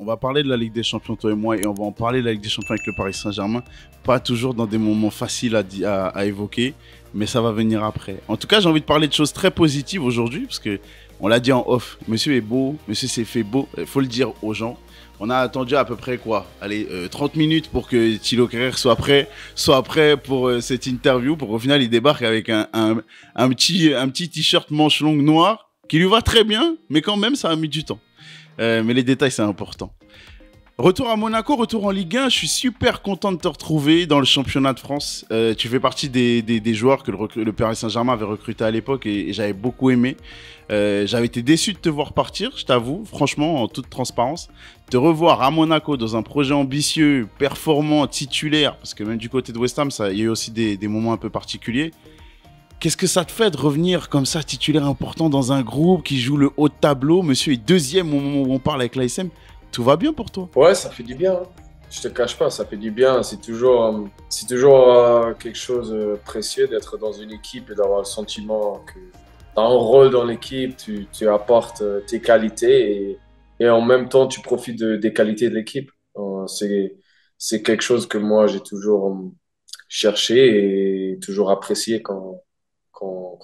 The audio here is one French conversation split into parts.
On va parler de la Ligue des Champions, toi et moi, et on va en parler de la Ligue des Champions avec le Paris Saint-Germain. Pas toujours dans des moments faciles à évoquer, mais ça va venir après. En tout cas, j'ai envie de parler de choses très positives aujourd'hui, parce que on l'a dit en off, monsieur est beau, monsieur s'est fait beau, il faut le dire aux gens. On a attendu à peu près quoi, allez, 30 minutes pour que Thilo Kehrer soit prêt pour cette interview, pour qu'au final il débarque avec un petit t-shirt manche longue noir qui lui va très bien, mais quand même ça a mis du temps. Mais les détails, c'est important. Retour à Monaco, retour en Ligue 1. Je suis super content de te retrouver dans le championnat de France. Tu fais partie des joueurs que le Paris Saint-Germain avait recruté à l'époque et j'avais beaucoup aimé. J'avais été déçu de te voir partir, je t'avoue, franchement, en toute transparence. Te revoir à Monaco dans un projet ambitieux, performant, titulaire, parce que même du côté de West Ham, il y a eu aussi des moments un peu particuliers. Qu'est-ce que ça te fait de revenir comme ça, titulaire important dans un groupe qui joue le haut de tableau? Monsieur est deuxième au moment où on parle avec l'ASM. Tout va bien pour toi? Ouais, ça fait du bien, hein. Je te cache pas, ça fait du bien. C'est toujours quelque chose de précieux d'être dans une équipe et d'avoir le sentiment que tu as un rôle dans l'équipe, tu apportes tes qualités et en même temps, tu profites des qualités de l'équipe. C'est quelque chose que moi, j'ai toujours cherché et toujours apprécié quand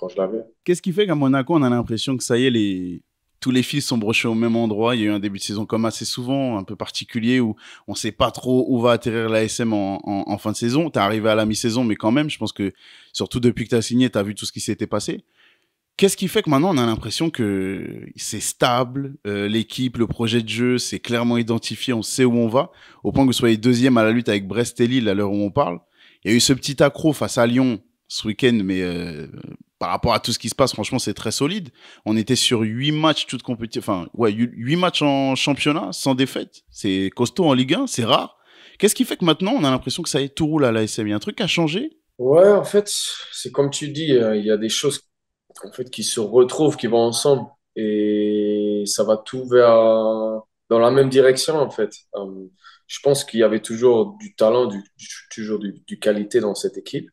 je l'avais. Qu'est-ce qui fait qu'à Monaco, on a l'impression que ça y est, tous les fils sont brochés au même endroit? Il y a eu un début de saison comme assez souvent, un peu particulier, où on ne sait pas trop où va atterrir l'ASM en fin de saison. Tu es arrivé à la mi-saison, mais quand même, je pense que surtout depuis que tu as signé, tu as vu tout ce qui s'était passé. Qu'est-ce qui fait que maintenant on a l'impression que c'est stable, l'équipe, le projet de jeu, c'est clairement identifié, on sait où on va, au point que vous soyez deuxième à la lutte avec Brest et Lille à l'heure où on parle. Il y a eu ce petit accro face à Lyon ce week-end, mais par rapport à tout ce qui se passe, franchement, c'est très solide. On était sur 8 matchs, toute compétition, enfin, ouais, 8 matchs en championnat, sans défaite. C'est costaud en Ligue 1, c'est rare. Qu'est-ce qui fait que maintenant on a l'impression que ça y est, tout roule à l'ASM? Il y a un truc à changer? Ouais, en fait, c'est comme tu dis, il y a des choses en fait, qui se retrouvent, qui vont ensemble. Et ça va tout dans la même direction, en fait. Je pense qu'il y avait toujours du talent, toujours du qualité dans cette équipe.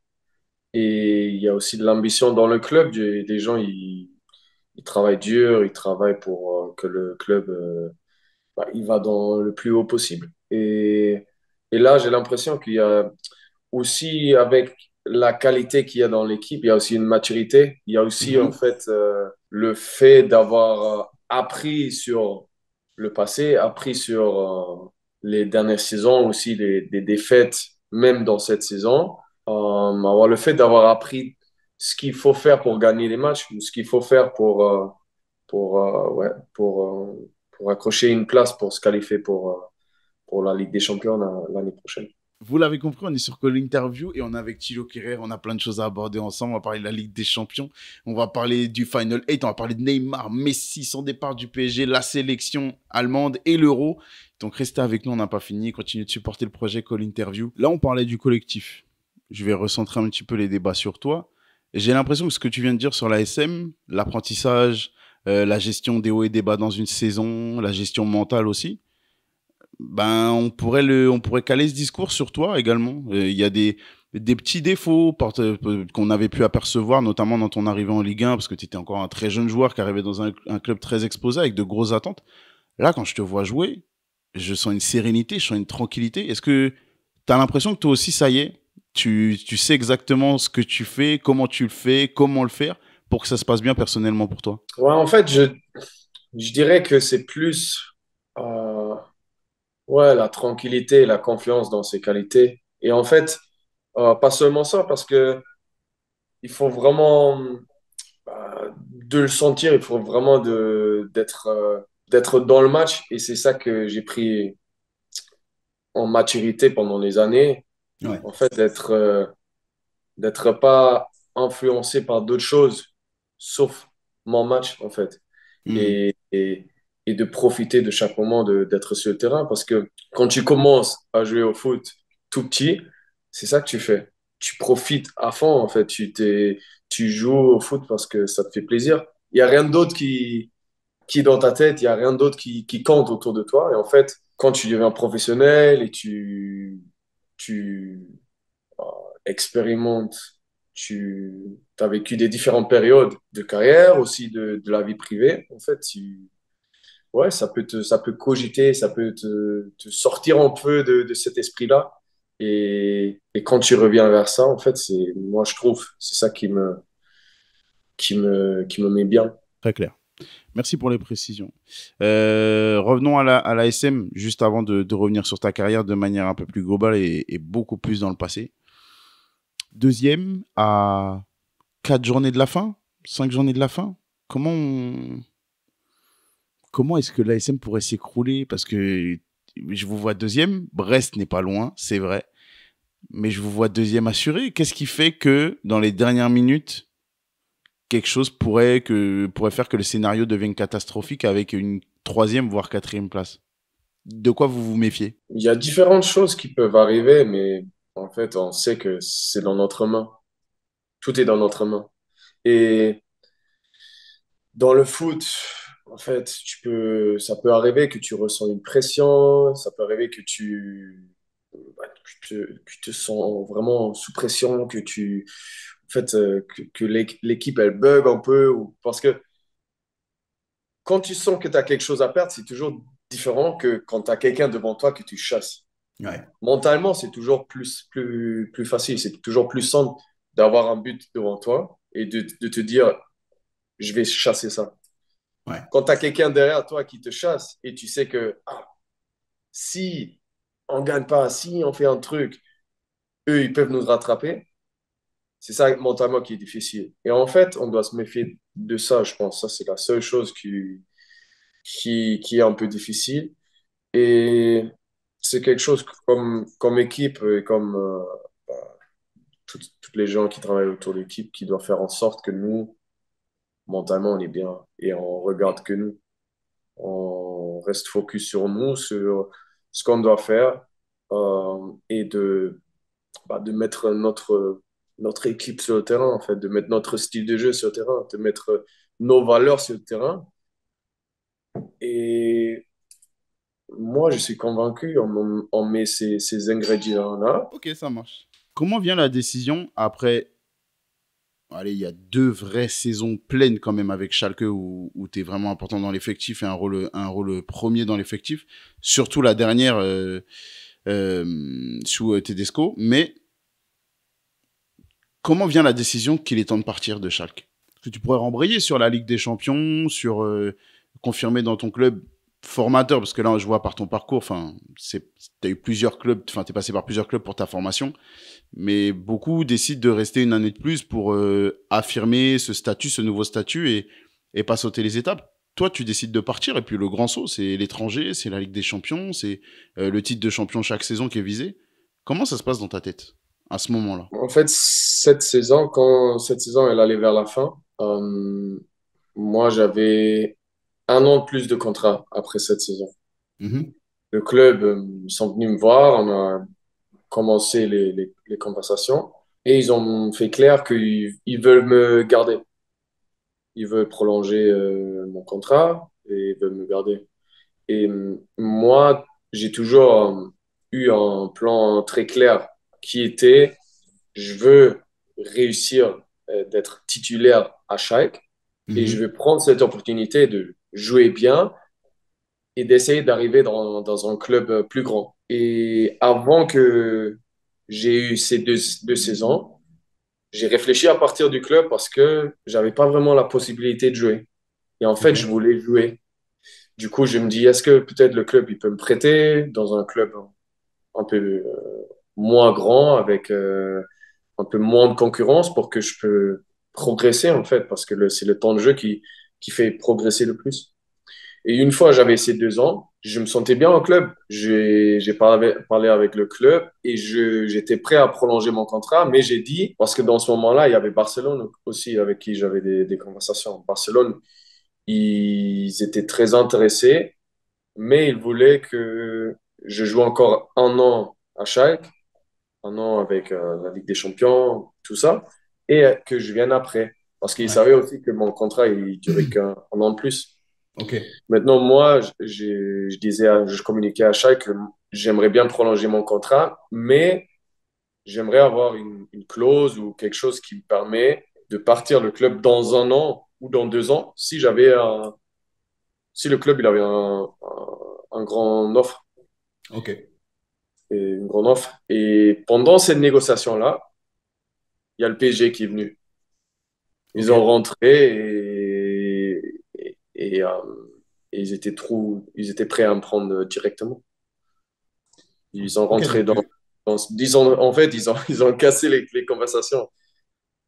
Et il y a aussi de l'ambition dans le club. Des gens, ils travaillent dur, ils travaillent pour que le club il va dans le plus haut possible. Et là, j'ai l'impression qu'il y a aussi, avec la qualité qu'il y a dans l'équipe, il y a aussi une maturité. Il y a aussi, en Mhm. fait, le fait d'avoir appris sur le passé, appris sur les dernières saisons, aussi des défaites, même dans cette saison. Alors, le fait d'avoir appris ce qu'il faut faire pour gagner les matchs, ou ce qu'il faut faire pour accrocher une place pour se qualifier pour la Ligue des Champions l'année prochaine. Vous l'avez compris, on est sur Call Interview et on est avec Thilo Kehrer. On a plein de choses à aborder ensemble. On va parler de la Ligue des Champions. On va parler du Final 8. On va parler de Neymar, Messi, son départ du PSG, la sélection allemande et l'Euro. Donc restez avec nous, on n'a pas fini. Continuez de supporter le projet Call Interview. Là, on parlait du collectif. Je vais recentrer un petit peu les débats sur toi. J'ai l'impression que ce que tu viens de dire sur la SM, l'apprentissage, la gestion des hauts et des bas dans une saison, la gestion mentale aussi, ben, on pourrait caler ce discours sur toi également. Il y a des petits défauts qu'on avait pu apercevoir, notamment dans ton arrivée en Ligue 1, parce que tu étais encore un très jeune joueur qui arrivait dans un club très exposé avec de grosses attentes. Là, quand je te vois jouer, je sens une sérénité, je sens une tranquillité. Est-ce que tu as l'impression que toi aussi, ça y est, tu sais exactement ce que tu fais, comment tu le fais, comment le faire pour que ça se passe bien personnellement pour toi? Ouais, en fait, je dirais que c'est plus euh, ouais, la tranquillité, la confiance dans ses qualités. Et en fait, pas seulement ça, parce que il faut vraiment de le sentir, il faut vraiment d'être dans le match. Et c'est ça que j'ai pris en maturité pendant les années. Ouais. En fait, d'être pas influencé par d'autres choses, sauf mon match, en fait. Hmm. Et de profiter de chaque moment d'être sur le terrain. Parce que quand tu commences à jouer au foot tout petit, c'est ça que tu fais. Tu profites à fond, en fait. Tu joues au foot parce que ça te fait plaisir. Il n'y a rien d'autre qui est dans ta tête, il n'y a rien d'autre qui compte autour de toi. Et en fait, quand tu deviens professionnel et tu expérimentes, tu as vécu des différentes périodes de carrière, aussi de la vie privée, en fait, ouais, ça peut cogiter, ça peut te sortir un peu de cet esprit-là. Et quand tu reviens vers ça, en fait, moi, je trouve, c'est ça qui me met bien. Très clair. Merci pour les précisions. Revenons à la SM, juste avant de revenir sur ta carrière de manière un peu plus globale et beaucoup plus dans le passé. Deuxième, à 4 journées de la fin, 5 journées de la fin, comment, comment est-ce que l'ASM pourrait s'écrouler? Parce que je vous vois deuxième, Brest n'est pas loin, c'est vrai, mais je vous vois deuxième assuré. Qu'est-ce qui fait que dans les dernières minutes, quelque chose pourrait faire que le scénario devienne catastrophique avec une troisième, voire quatrième place? De quoi vous vous méfiez? Il y a différentes choses qui peuvent arriver, mais en fait, on sait que c'est dans notre main. Tout est dans notre main. Et dans le foot, en fait, ça peut arriver que tu ressens une pression, ça peut arriver que tu te sens vraiment sous pression, en fait, que l'équipe, elle bug un peu, parce que quand tu sens que tu as quelque chose à perdre, c'est toujours différent que quand tu as quelqu'un devant toi que tu chasses. Ouais, Mentalement, c'est toujours plus facile, c'est toujours plus simple d'avoir un but devant toi et de te dire, je vais chasser ça. ouais. Quand tu as quelqu'un derrière toi qui te chasse et tu sais que si on ne gagne pas, si on fait un truc, eux, ils peuvent nous rattraper, c'est ça mentalement qui est difficile. Et en fait, on doit se méfier de ça, je pense. Ça, c'est la seule chose qui est un peu difficile. Et c'est quelque chose comme équipe et comme toutes les gens qui travaillent autour de l'équipe qui doivent faire en sorte que nous, mentalement, on est bien et on regarde que nous. On reste focus sur nous, sur ce qu'on doit faire et de mettre notre équipe sur le terrain, en fait, de mettre notre style de jeu sur le terrain, de mettre nos valeurs sur le terrain. Et moi, je suis convaincu, on met ces ingrédients-là. Ok, ça marche. Comment vient la décision après, allez, il y a 2 vraies saisons pleines quand même avec Schalke où tu es vraiment important dans l'effectif et un rôle premier dans l'effectif, surtout la dernière sous Tedesco. Mais comment vient la décision qu'il est temps de partir de Schalke? Parce que tu pourrais rembrayer sur la Ligue des Champions, sur confirmer dans ton club formateur, parce que là, je vois par ton parcours, enfin, tu as eu plusieurs clubs, enfin, tu es passé par plusieurs clubs pour ta formation, mais beaucoup décident de rester une année de plus pour affirmer ce statut, ce nouveau statut et pas sauter les étapes. Toi, tu décides de partir, et puis le grand saut, c'est l'étranger, c'est la Ligue des Champions, c'est le titre de champion chaque saison qui est visé. Comment ça se passe dans ta tête à ce moment-là? En fait, quand cette saison elle allait vers la fin, moi j'avais un an de plus de contrat après cette saison. Mhm. Le club, ils sont venus me voir, on a commencé les conversations et ils ont fait clair qu'ils veulent me garder. Ils veulent prolonger mon contrat et ils veulent me garder. Et moi, j'ai toujours eu un plan très clair qui était, je veux réussir d'être titulaire à Schalke et je Mhm. vais prendre cette opportunité de jouer bien et d'essayer d'arriver dans un club plus grand. Et avant que j'ai eu ces deux saisons, j'ai réfléchi à partir du club parce que j'avais pas vraiment la possibilité de jouer. Et en fait, je Ok. voulais jouer. Du coup, je me dis, est-ce que peut-être le club, il peut me prêter dans un club un peu moins grand, avec un peu moins de concurrence pour que je peux progresser, en fait, parce que c'est le temps de jeu qui fait progresser le plus. Et une fois, j'avais ces 2 ans, je me sentais bien au club. J'ai parlé avec le club et j'étais prêt à prolonger mon contrat, mais j'ai dit, parce que dans ce moment-là, il y avait Barcelone aussi avec qui j'avais des conversations. Barcelone, ils étaient très intéressés, mais ils voulaient que je joue encore un an à Schalke, un an avec la Ligue des Champions, tout ça, et que je vienne après. Parce qu'ils Ouais. savaient aussi que mon contrat, il durait qu'un un an de plus. Ok. Maintenant, moi, je disais, je communiquais à Schalke que j'aimerais bien prolonger mon contrat, mais j'aimerais avoir une clause ou quelque chose qui me permet de partir le club dans un an ou dans 2 ans si j'avais si le club il avait un grand offre, Ok. une grande offre. Et pendant cette négociation-là, il y a le PSG qui est venu. Ils Ok. ont rentré et ils étaient prêts à me prendre directement. Ils ont Ok, rentré donc, disons, en fait, ils ont cassé les conversations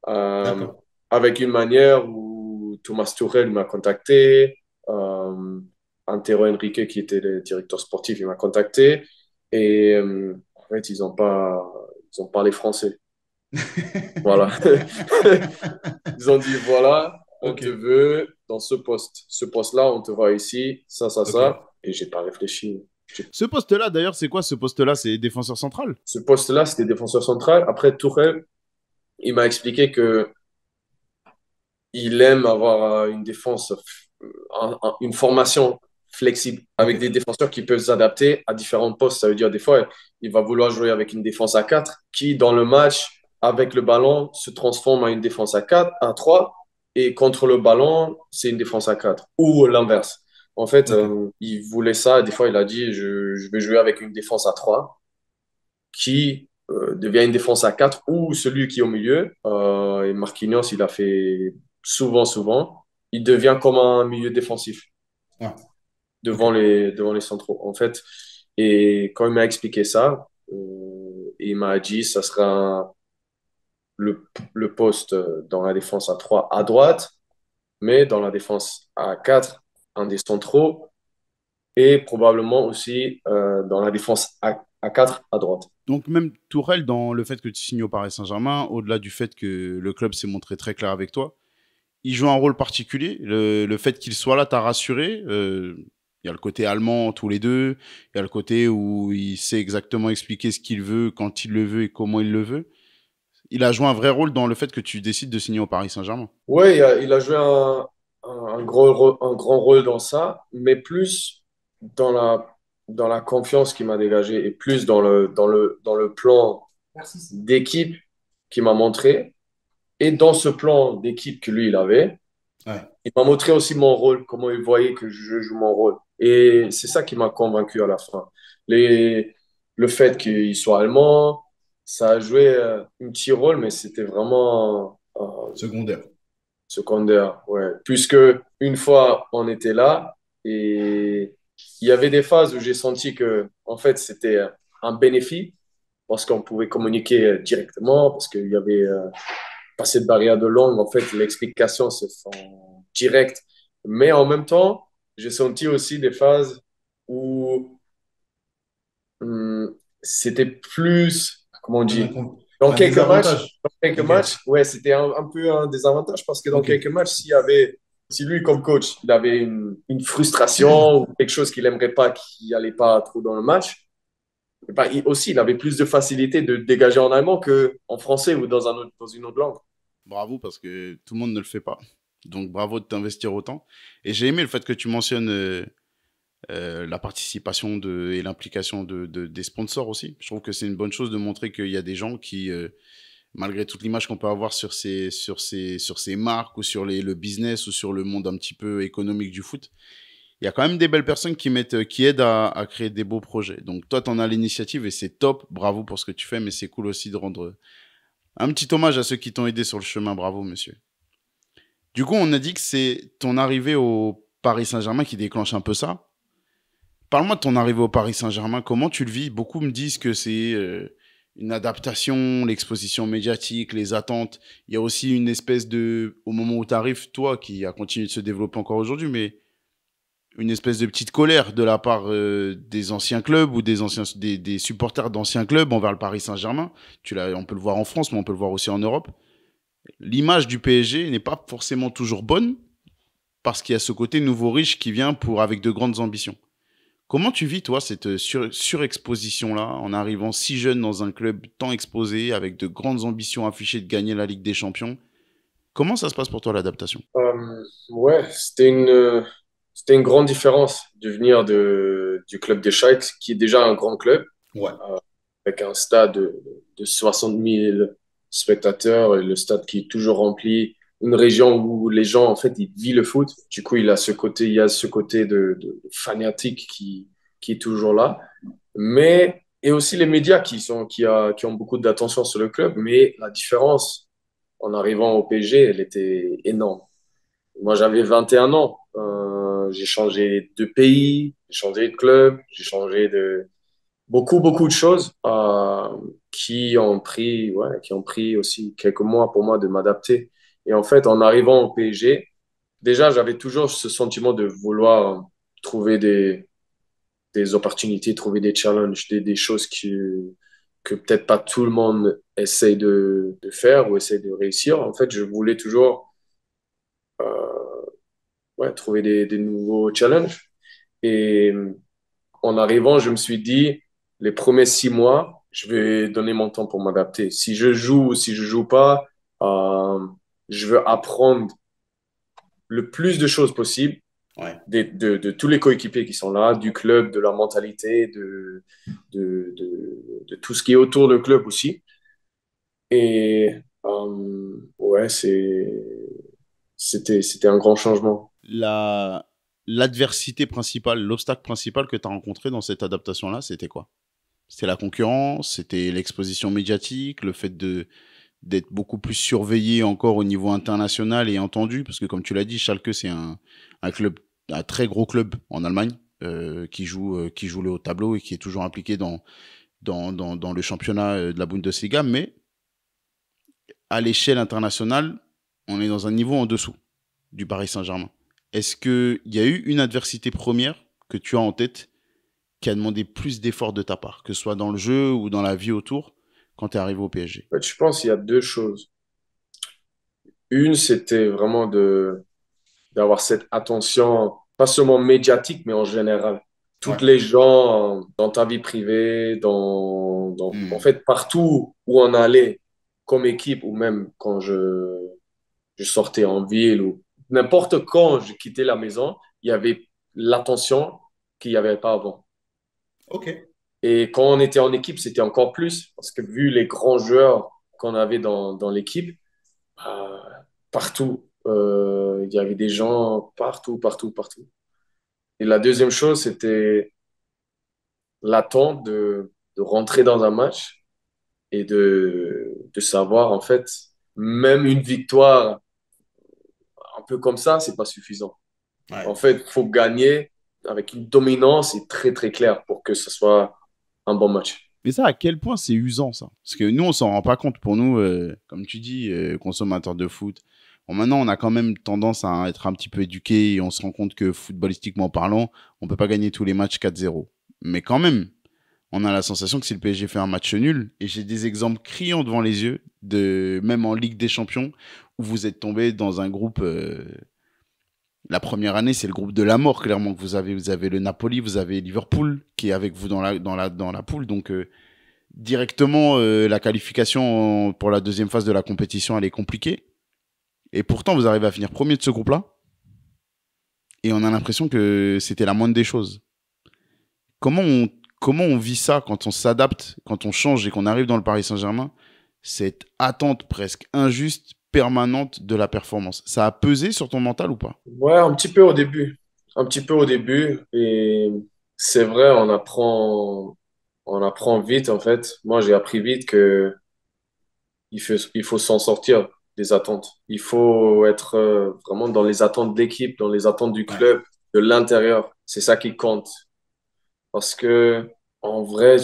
euh, d'accord. avec une manière où Thomas Tuchel m'a contacté, euh, Antero Henrique, qui était le directeur sportif, il m'a contacté, et en fait, ils ont parlé français. Voilà. Ils ont dit, voilà, on Ok, te veut dans ce poste. Ce poste-là, on te voit ici, ok. ça. Et j'ai pas réfléchi. Ce poste-là, d'ailleurs, c'est quoi ce poste-là? C'est défenseur central? Ce poste-là, c'était défenseur central. Après, Tourelle, il m'a expliqué que il aime avoir une défense, une formation flexible Ok, avec des défenseurs qui peuvent s'adapter à différents postes. Ça veut dire des fois, il va vouloir jouer avec une défense à 4 qui, dans le match, avec le ballon, se transforme en une défense à 4, à 3 et contre le ballon, c'est une défense à 4 ou l'inverse. En fait, ok, il voulait ça. Des fois, il a dit, je vais jouer avec une défense à 3 qui devient une défense à 4 ou celui qui est au milieu. Et Marquinhos, il a fait souvent. Il devient comme un milieu défensif ouais, ok. devant les centraux, en fait. Et quand il m'a expliqué ça, il m'a dit ça sera le poste dans la défense à 3 à droite, mais dans la défense à 4 un des centraux, et probablement aussi dans la défense à 4 à droite. Donc même Tourelle, dans le fait que tu signes au Paris Saint-Germain, au-delà du fait que le club s'est montré très clair avec toi, il joue un rôle particulier. Le fait qu'il soit là t'a rassuré. Il y a le côté allemand tous les deux. Il y a le côté où il sait exactement expliquer ce qu'il veut, quand il le veut et comment il le veut. Il a joué un vrai rôle dans le fait que tu décides de signer au Paris Saint-Germain. Ouais, il a joué un grand rôle dans ça, mais plus dans dans la confiance qu'il m'a dégagé et plus dans le plan d'équipe qu'il m'a montré. Et dans ce plan d'équipe que lui, il avait, Ouais. il m'a montré aussi mon rôle, comment il voyait que je joue mon rôle. Et c'est ça qui m'a convaincu à la fin. Les, le fait qu'il soit allemand, ça a joué un petit rôle, mais c'était vraiment Secondaire. secondaire, ouais. Puisque une fois, on était là et il y avait des phases où j'ai senti que, en fait, c'était un bénéfice parce qu'on pouvait communiquer directement, parce qu'il y avait pas cette barrière de langue. En fait, l'explication se fait en direct. Mais en même temps, j'ai senti aussi des phases où c'était plus, comment on dit, Un désavantage. dans quelques Ok, matchs, ouais, c'était un peu un désavantage parce que dans ok. quelques matchs, si lui, comme coach, il avait une frustration ou quelque chose qu'il n'aimerait pas, qui n'allait pas trop dans le match, bah, il avait plus de facilité de dégager en allemand qu'en français ou dans une autre langue. Bravo parce que tout le monde ne le fait pas. Donc bravo de t'investir autant. Et j'ai aimé le fait que tu mentionnes la participation et l'implication des sponsors aussi. Je trouve que c'est une bonne chose de montrer qu'il y a des gens qui, malgré toute l'image qu'on peut avoir sur ces marques ou sur le business ou sur le monde un petit peu économique du foot, il y a quand même des belles personnes qui aident à créer des beaux projets. Donc toi, tu en as l'initiative et c'est top. Bravo pour ce que tu fais, mais c'est cool aussi de rendre un petit hommage à ceux qui t'ont aidé sur le chemin. Bravo, monsieur. Du coup, on a dit que c'est ton arrivée au Paris Saint-Germain qui déclenche un peu ça. Parle-moi de ton arrivée au Paris Saint-Germain. Comment tu le vis? Beaucoup me disent que c'est une adaptation, l'exposition médiatique, les attentes. Il y a aussi une espèce de, au moment où tu arrives, toi qui a continué de se développer encore aujourd'hui, mais une espèce de petite colère de la part des anciens clubs ou des supporters d'anciens clubs envers le Paris Saint-Germain. On peut le voir en France, mais on peut le voir aussi en Europe. L'image du PSG n'est pas forcément toujours bonne parce qu'il y a ce côté nouveau riche qui vient avec de grandes ambitions. Comment tu vis, toi, cette surexposition-là, en arrivant si jeune dans un club tant exposé, avec de grandes ambitions affichées de gagner la Ligue des Champions? Comment ça se passe pour toi, l'adaptation? Ouais, c'était une grande différence de venir du club des Sheikhs, qui est déjà un grand club, Ouais. euh, avec un stade de 60 000 spectateurs, et le stade qui est toujours rempli, une région où les gens, en fait, ils vivent le foot. Du coup, il y a ce côté de fanatique qui est toujours là. Mais, et aussi les médias qui ont beaucoup d'attention sur le club. Mais la différence, en arrivant au PSG, elle était énorme. Moi, j'avais 21 ans. J'ai changé de pays, j'ai changé de club, j'ai changé de beaucoup de choses qui ont pris aussi quelques mois pour moi de m'adapter. Et en fait, en arrivant au PSG, déjà, j'avais toujours ce sentiment de vouloir trouver des opportunités, trouver des challenges, des choses que peut-être pas tout le monde essaye de faire ou essaye de réussir. En fait, je voulais toujours trouver des nouveaux challenges. Et en arrivant, je me suis dit, les premiers 6 mois, je vais donner mon temps pour m'adapter. Si je joue ou si je joue pas, euh, je veux apprendre le plus de choses possible de tous les coéquipiers qui sont là, du club, de la mentalité, de tout ce qui est autour du club aussi. Et ouais, c'était un grand changement. L'adversité principale, l'obstacle principal que tu as rencontré dans cette adaptation-là, c'était quoi? C'était la concurrence, c'était l'exposition médiatique, le fait d'être beaucoup plus surveillé encore au niveau international et entendu, parce que comme tu l'as dit, Schalke, c'est un club, un très gros club en Allemagne, qui joue le haut tableau et qui est toujours impliqué dans le championnat de la Bundesliga, mais à l'échelle internationale, on est dans un niveau en dessous du Paris Saint-Germain. Est-ce qu'il y a eu une adversité première que tu as en tête qui a demandé plus d'efforts de ta part, que ce soit dans le jeu ou dans la vie autour, quand tu es arrivé au PSG? En fait, je pense qu'il y a deux choses. Une, c'était vraiment d'avoir cette attention, pas seulement médiatique, mais en général. Ouais. Toutes les gens dans ta vie privée, en fait, partout où on allait comme équipe, ou même quand je sortais en ville, ou n'importe quand je quittais la maison, il y avait l'attention qu'il n'y avait pas avant. Ok. Et quand on était en équipe, c'était encore plus, parce que vu les grands joueurs qu'on avait dans l'équipe, euh, partout, il y avait des gens partout. Et la deuxième chose, c'était l'attente de rentrer dans un match et de savoir, en fait, même une victoire un peu comme ça, c'est pas suffisant. Ouais. En fait, il faut gagner avec une dominance et très claire pour que ce soit un bon match. Mais ça, à quel point c'est usant, ça? Parce que nous, on s'en rend pas compte. Pour nous, comme tu dis, consommateurs de foot, bon, maintenant, on a quand même tendance à être un petit peu éduqués et on se rend compte que, footballistiquement parlant, on peut pas gagner tous les matchs 4-0. Mais quand même, on a la sensation que si le PSG fait un match nul, et j'ai des exemples criants devant les yeux, même en Ligue des Champions, où vous êtes tombé dans un groupe... la première année, c'est le groupe de la mort, clairement, que vous avez. Vous avez le Napoli, vous avez Liverpool, qui est avec vous dans la poule. Donc, directement, la qualification pour la deuxième phase de la compétition, elle est compliquée. Et pourtant, vous arrivez à finir premier de ce groupe-là. Et on a l'impression que c'était la moindre des choses. Comment on vit ça quand on s'adapte, quand on change et qu'on arrive dans le Paris Saint-Germain? Cette attente presque injuste, permanente de la performance. Ça a pesé sur ton mental ou pas? Ouais, un petit peu au début. Un petit peu au début. Et c'est vrai, on apprend vite, en fait. Moi, j'ai appris vite que il faut s'en sortir des attentes. Il faut être vraiment dans les attentes d'équipe, dans les attentes du Ouais. club, de l'intérieur. C'est ça qui compte. Parce que, en vrai,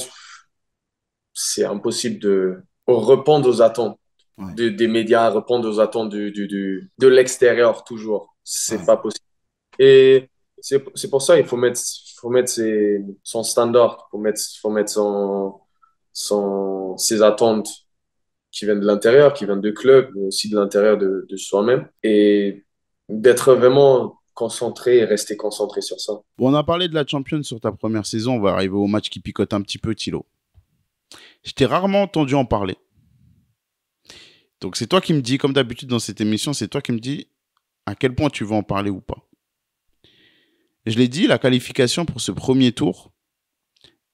c'est impossible de répondre aux attentes Ouais. des médias, répondre aux attentes de l'extérieur toujours. C'est Ouais. pas possible. Et c'est pour ça qu'il faut mettre son standard, faut mettre ses attentes qui viennent de l'intérieur, qui viennent du club, mais aussi de l'intérieur de soi-même. Et d'être vraiment concentré et rester concentré sur ça. Bon, on a parlé de la Champions sur ta première saison. On va arriver au match qui picote un petit peu, Thilo. Je t'ai rarement entendu en parler. Donc, c'est toi qui me dis, comme d'habitude dans cette émission, c'est toi qui me dis à quel point tu veux en parler ou pas. Je l'ai dit, la qualification pour ce premier tour,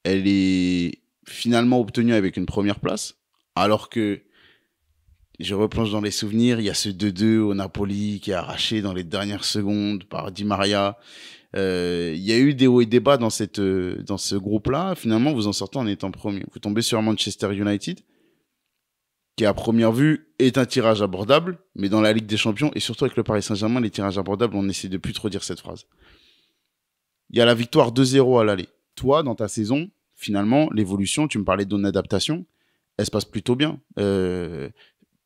elle est finalement obtenue avec une première place, alors que Je replonge dans les souvenirs. Il y a ce 2-2 au Napoli qui est arraché dans les dernières secondes par Di Maria. Il y a eu des hauts et des bas dans ce groupe-là. Finalement, vous en sortez en étant premier. Vous tombez sur Manchester United, qui à première vue est un tirage abordable, mais dans la Ligue des Champions, et surtout avec le Paris Saint-Germain, les tirages abordables, on essaie de plus trop dire cette phrase. Il y a la victoire 2-0 à l'aller. Toi, dans ta saison, finalement, l'évolution, tu me parlais d'une adaptation, elle se passe plutôt bien.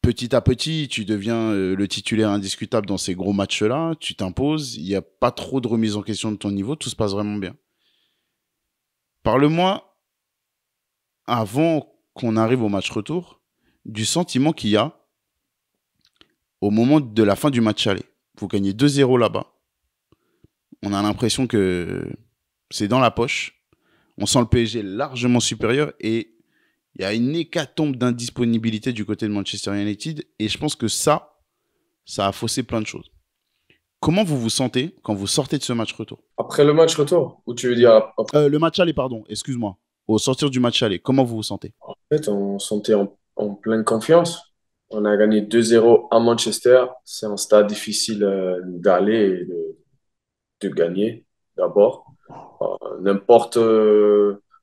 Petit à petit, tu deviens le titulaire indiscutable dans ces gros matchs-là, tu t'imposes, il n'y a pas trop de remise en question de ton niveau, tout se passe vraiment bien. Parle-moi, avant qu'on arrive au match retour, du sentiment qu'il y a au moment de la fin du match aller. Vous gagnez 2-0 là-bas. On a l'impression que c'est dans la poche. On sent le PSG largement supérieur et il y a une hécatombe d'indisponibilité du côté de Manchester United. Et je pense que ça a faussé plein de choses. Comment vous vous sentez quand vous sortez de ce match retour? Après le match retour, ou tu veux dire après? Le match aller, pardon, excuse-moi. Au sortir du match aller, comment vous vous sentez? En fait, on se sentait en pleine confiance. On a gagné 2-0 à Manchester. C'est un stade difficile d'aller et de gagner d'abord. N'importe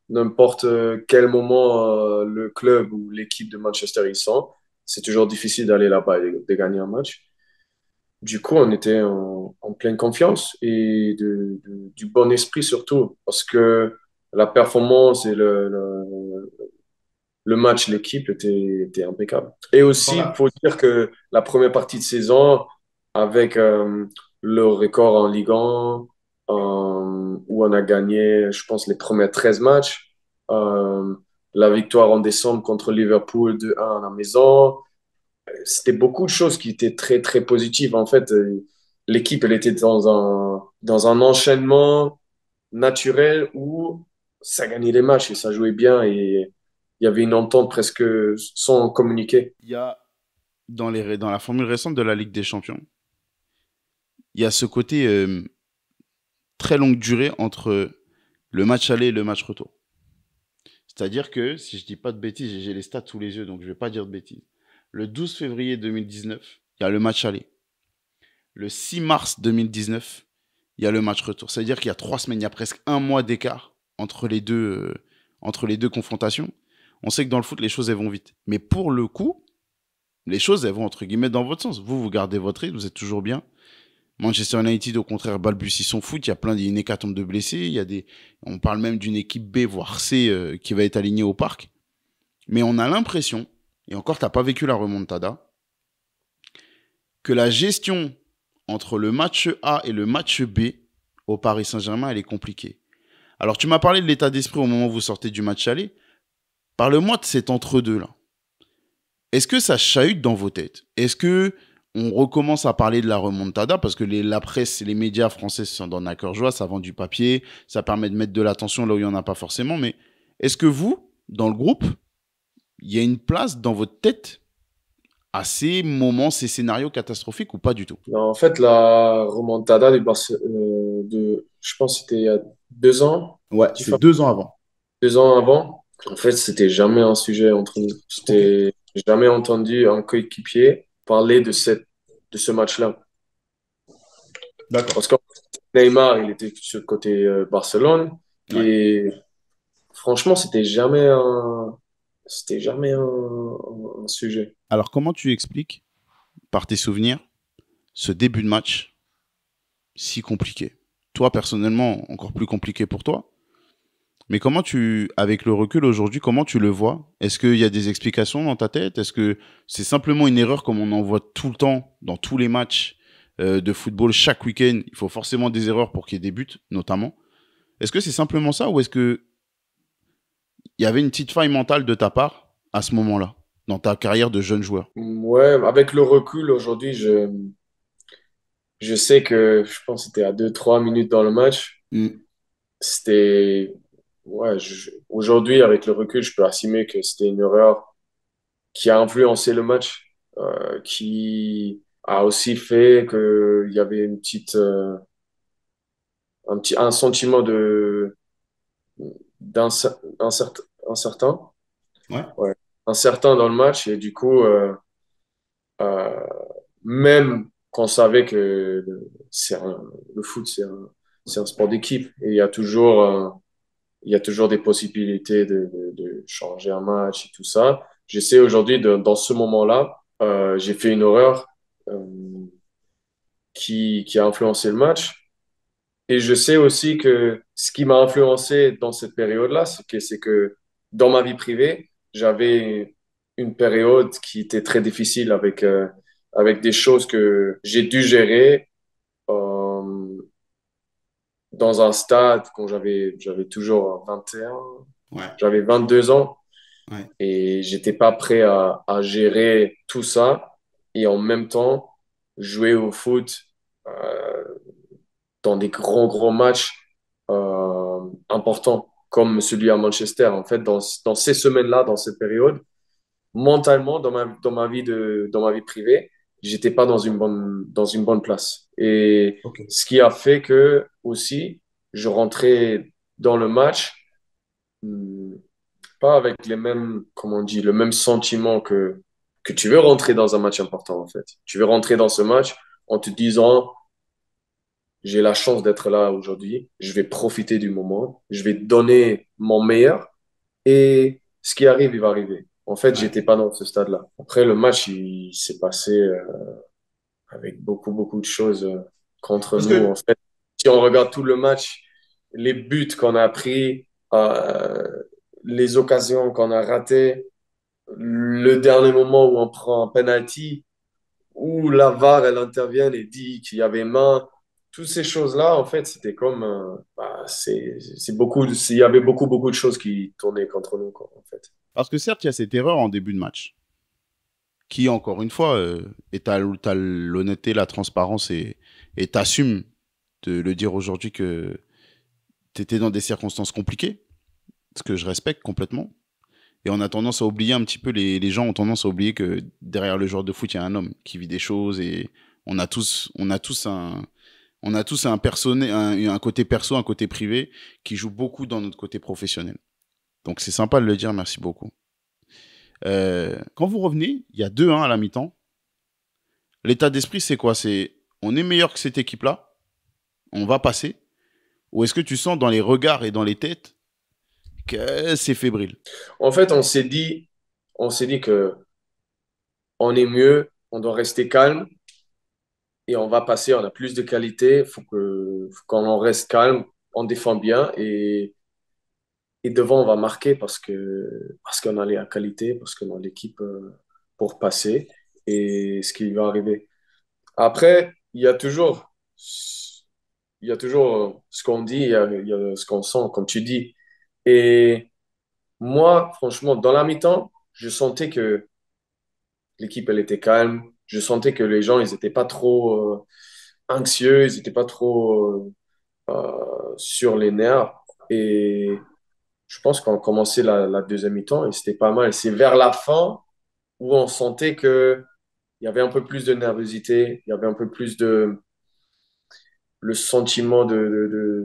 n'importe quel moment le club ou l'équipe de Manchester ils sont, c'est toujours difficile d'aller là-bas et de gagner un match. Du coup, on était en pleine confiance et du bon esprit surtout, parce que la performance et le match, l'équipe était impeccable. Et aussi, il Voilà. faut dire que la première partie de saison, avec le record en Ligue 1, où on a gagné, je pense, les premiers 13 matchs, euh, la victoire en décembre contre Liverpool 2-1 à la maison, c'était beaucoup de choses qui étaient très, très positives. En fait, l'équipe, elle était dans un enchaînement naturel où ça gagnait les matchs et ça jouait bien et il y avait une entente presque sans communiquer. Il y a, dans la formule récente de la Ligue des Champions, il y a ce côté très longue durée entre le match aller et le match retour. C'est-à-dire que, si je dis pas de bêtises, j'ai les stats sous les yeux, donc je vais pas dire de bêtises. Le 12 février 2019, il y a le match aller. Le 6 mars 2019, il y a le match retour. C'est-à-dire qu'il y a 3 semaines, il y a presque un mois d'écart entre les deux confrontations. On sait que dans le foot, les choses, elles vont vite. Mais pour le coup, les choses, elles vont entre guillemets dans votre sens. Vous gardez votre rythme, vous êtes toujours bien. Manchester United, au contraire, balbutie son foot. Il y a une hécatombe de blessés. On parle même d'une équipe B, voire C, qui va être alignée au parc. Mais on a l'impression, et encore, t'as pas vécu la remontada, que la gestion entre le match A et le match B au Paris Saint-Germain, elle est compliquée. Alors, tu m'as parlé de l'état d'esprit au moment où vous sortez du match aller. Parle-moi de cet entre-deux-là. Est-ce que ça chahute dans vos têtes? Est-ce que on recommence à parler de la remontada parce que la presse et les médias français sont dans un cœur joie, ça vend du papier, ça permet de mettre de l'attention là où il n'y en a pas forcément. Mais est-ce que vous, dans le groupe, il y a une place dans votre tête à ces moments, ces scénarios catastrophiques ou pas du tout? Non, en fait, la remontada je pense que c'était il y a 2 ans, Ouais, c'est 2 ans avant. 2 ans avant. En fait, c'était jamais un sujet entre nous. Ok, J'ai jamais entendu un coéquipier parler de ce match-là. d'accord. Parce que Neymar, il était sur le côté Barcelone. Ouais. Et franchement, c'était jamais un sujet. Alors, comment tu expliques, par tes souvenirs, ce début de match si compliqué? Toi, personnellement, encore plus compliqué pour toi. Mais avec le recul aujourd'hui, comment tu le vois? Est-ce qu'il y a des explications dans ta tête? Est-ce que c'est simplement une erreur comme on en voit tout le temps dans tous les matchs de football chaque week-end? Il faut forcément des erreurs pour qu'il y ait des buts, notamment. Est-ce que c'est simplement ça ou est-ce que il y avait une petite faille mentale de ta part à ce moment-là, dans ta carrière de jeune joueur? Ouais, avec le recul aujourd'hui, je sais que je pense que c'était à 2, 3 minutes dans le match. Mm. C'était, aujourd'hui, avec le recul, je peux assumer que c'était une erreur qui a influencé le match, qui a aussi fait qu'il y avait un sentiment d'incertain, Ouais. ouais, incertain dans le match et du coup, Euh, Même qu'on savait que le foot, c'est un sport d'équipe et il y a toujours des possibilités de changer un match et tout ça. J'essaie aujourd'hui, dans ce moment-là, j'ai fait une erreur euh, qui a influencé le match. Et je sais aussi que ce qui m'a influencé dans cette période-là, c'est que dans ma vie privée, j'avais une période qui était très difficile avec des choses que j'ai dû gérer euh, dans un stade quand j'avais toujours 21, Ouais, j'avais 22 ans ouais, et j'étais pas prêt à gérer tout ça et en même temps jouer au foot euh, dans des grands, grands matchs importants, comme celui à Manchester. En fait, dans ces semaines-là, dans cette période, mentalement, dans ma vie privée, j'étais pas dans une bonne place. Et ok. ce qui a fait que, aussi, je rentrais dans le match, hmm, pas avec les mêmes, comment on dit, le même sentiment que tu veux rentrer dans un match important, en fait. Tu veux rentrer dans ce match en te disant, j'ai la chance d'être là aujourd'hui. Je vais profiter du moment. Je vais donner mon meilleur. Et ce qui arrive, il va arriver. En fait, Ouais. j'étais pas dans ce stade-là. Après, le match, il s'est passé avec beaucoup, beaucoup de choses contre Parce nous. que En fait, si on regarde tout le match, les buts qu'on a pris, les occasions qu'on a ratées, le dernier moment où on prend un penalty, où la VAR, elle intervient et dit qu'il y avait main. Toutes ces choses-là, en fait, c'était comme, c'est beaucoup, il y avait beaucoup, beaucoup de choses qui tournaient contre nous, quoi, en fait. Parce que certes, il y a cette erreur en début de match, qui, encore une fois, et t'as l'honnêteté, la transparence, et t'assumes de le dire aujourd'hui que t'étais dans des circonstances compliquées, ce que je respecte complètement. Et on a tendance à oublier un petit peu, les gens ont tendance à oublier que derrière le joueur de foot, il y a un homme qui vit des choses, et on a tous un côté perso, un côté privé, qui joue beaucoup dans notre côté professionnel. Donc c'est sympa de le dire, merci beaucoup. Quand vous revenez, il y a 2-1 à la mi-temps. L'état d'esprit, c'est quoi? C'est on est meilleur que cette équipe-là, on va passer. Ou est-ce que tu sens dans les regards et dans les têtes que c'est fébrile? En fait, on s'est dit que on est mieux, on doit rester calme et on va passer, on a plus de qualité, faut qu'on en reste calme, on défend bien et devant, on va marquer parce qu'on a la qualité, parce qu'on a l'équipe pour passer et ce qui va arriver. Après, il y a toujours ce qu'on dit, il y a ce qu'on sent, comme tu dis. Et moi, franchement, dans la mi-temps, je sentais que l'équipe, elle était calme. Je sentais que les gens, ils n'étaient pas trop anxieux, ils n'étaient pas trop sur les nerfs. Et je pense qu'on commençait la deuxième mi-temps et c'était pas mal. C'est vers la fin où on sentait que il y avait un peu plus de nervosité, il y avait un peu plus de le sentiment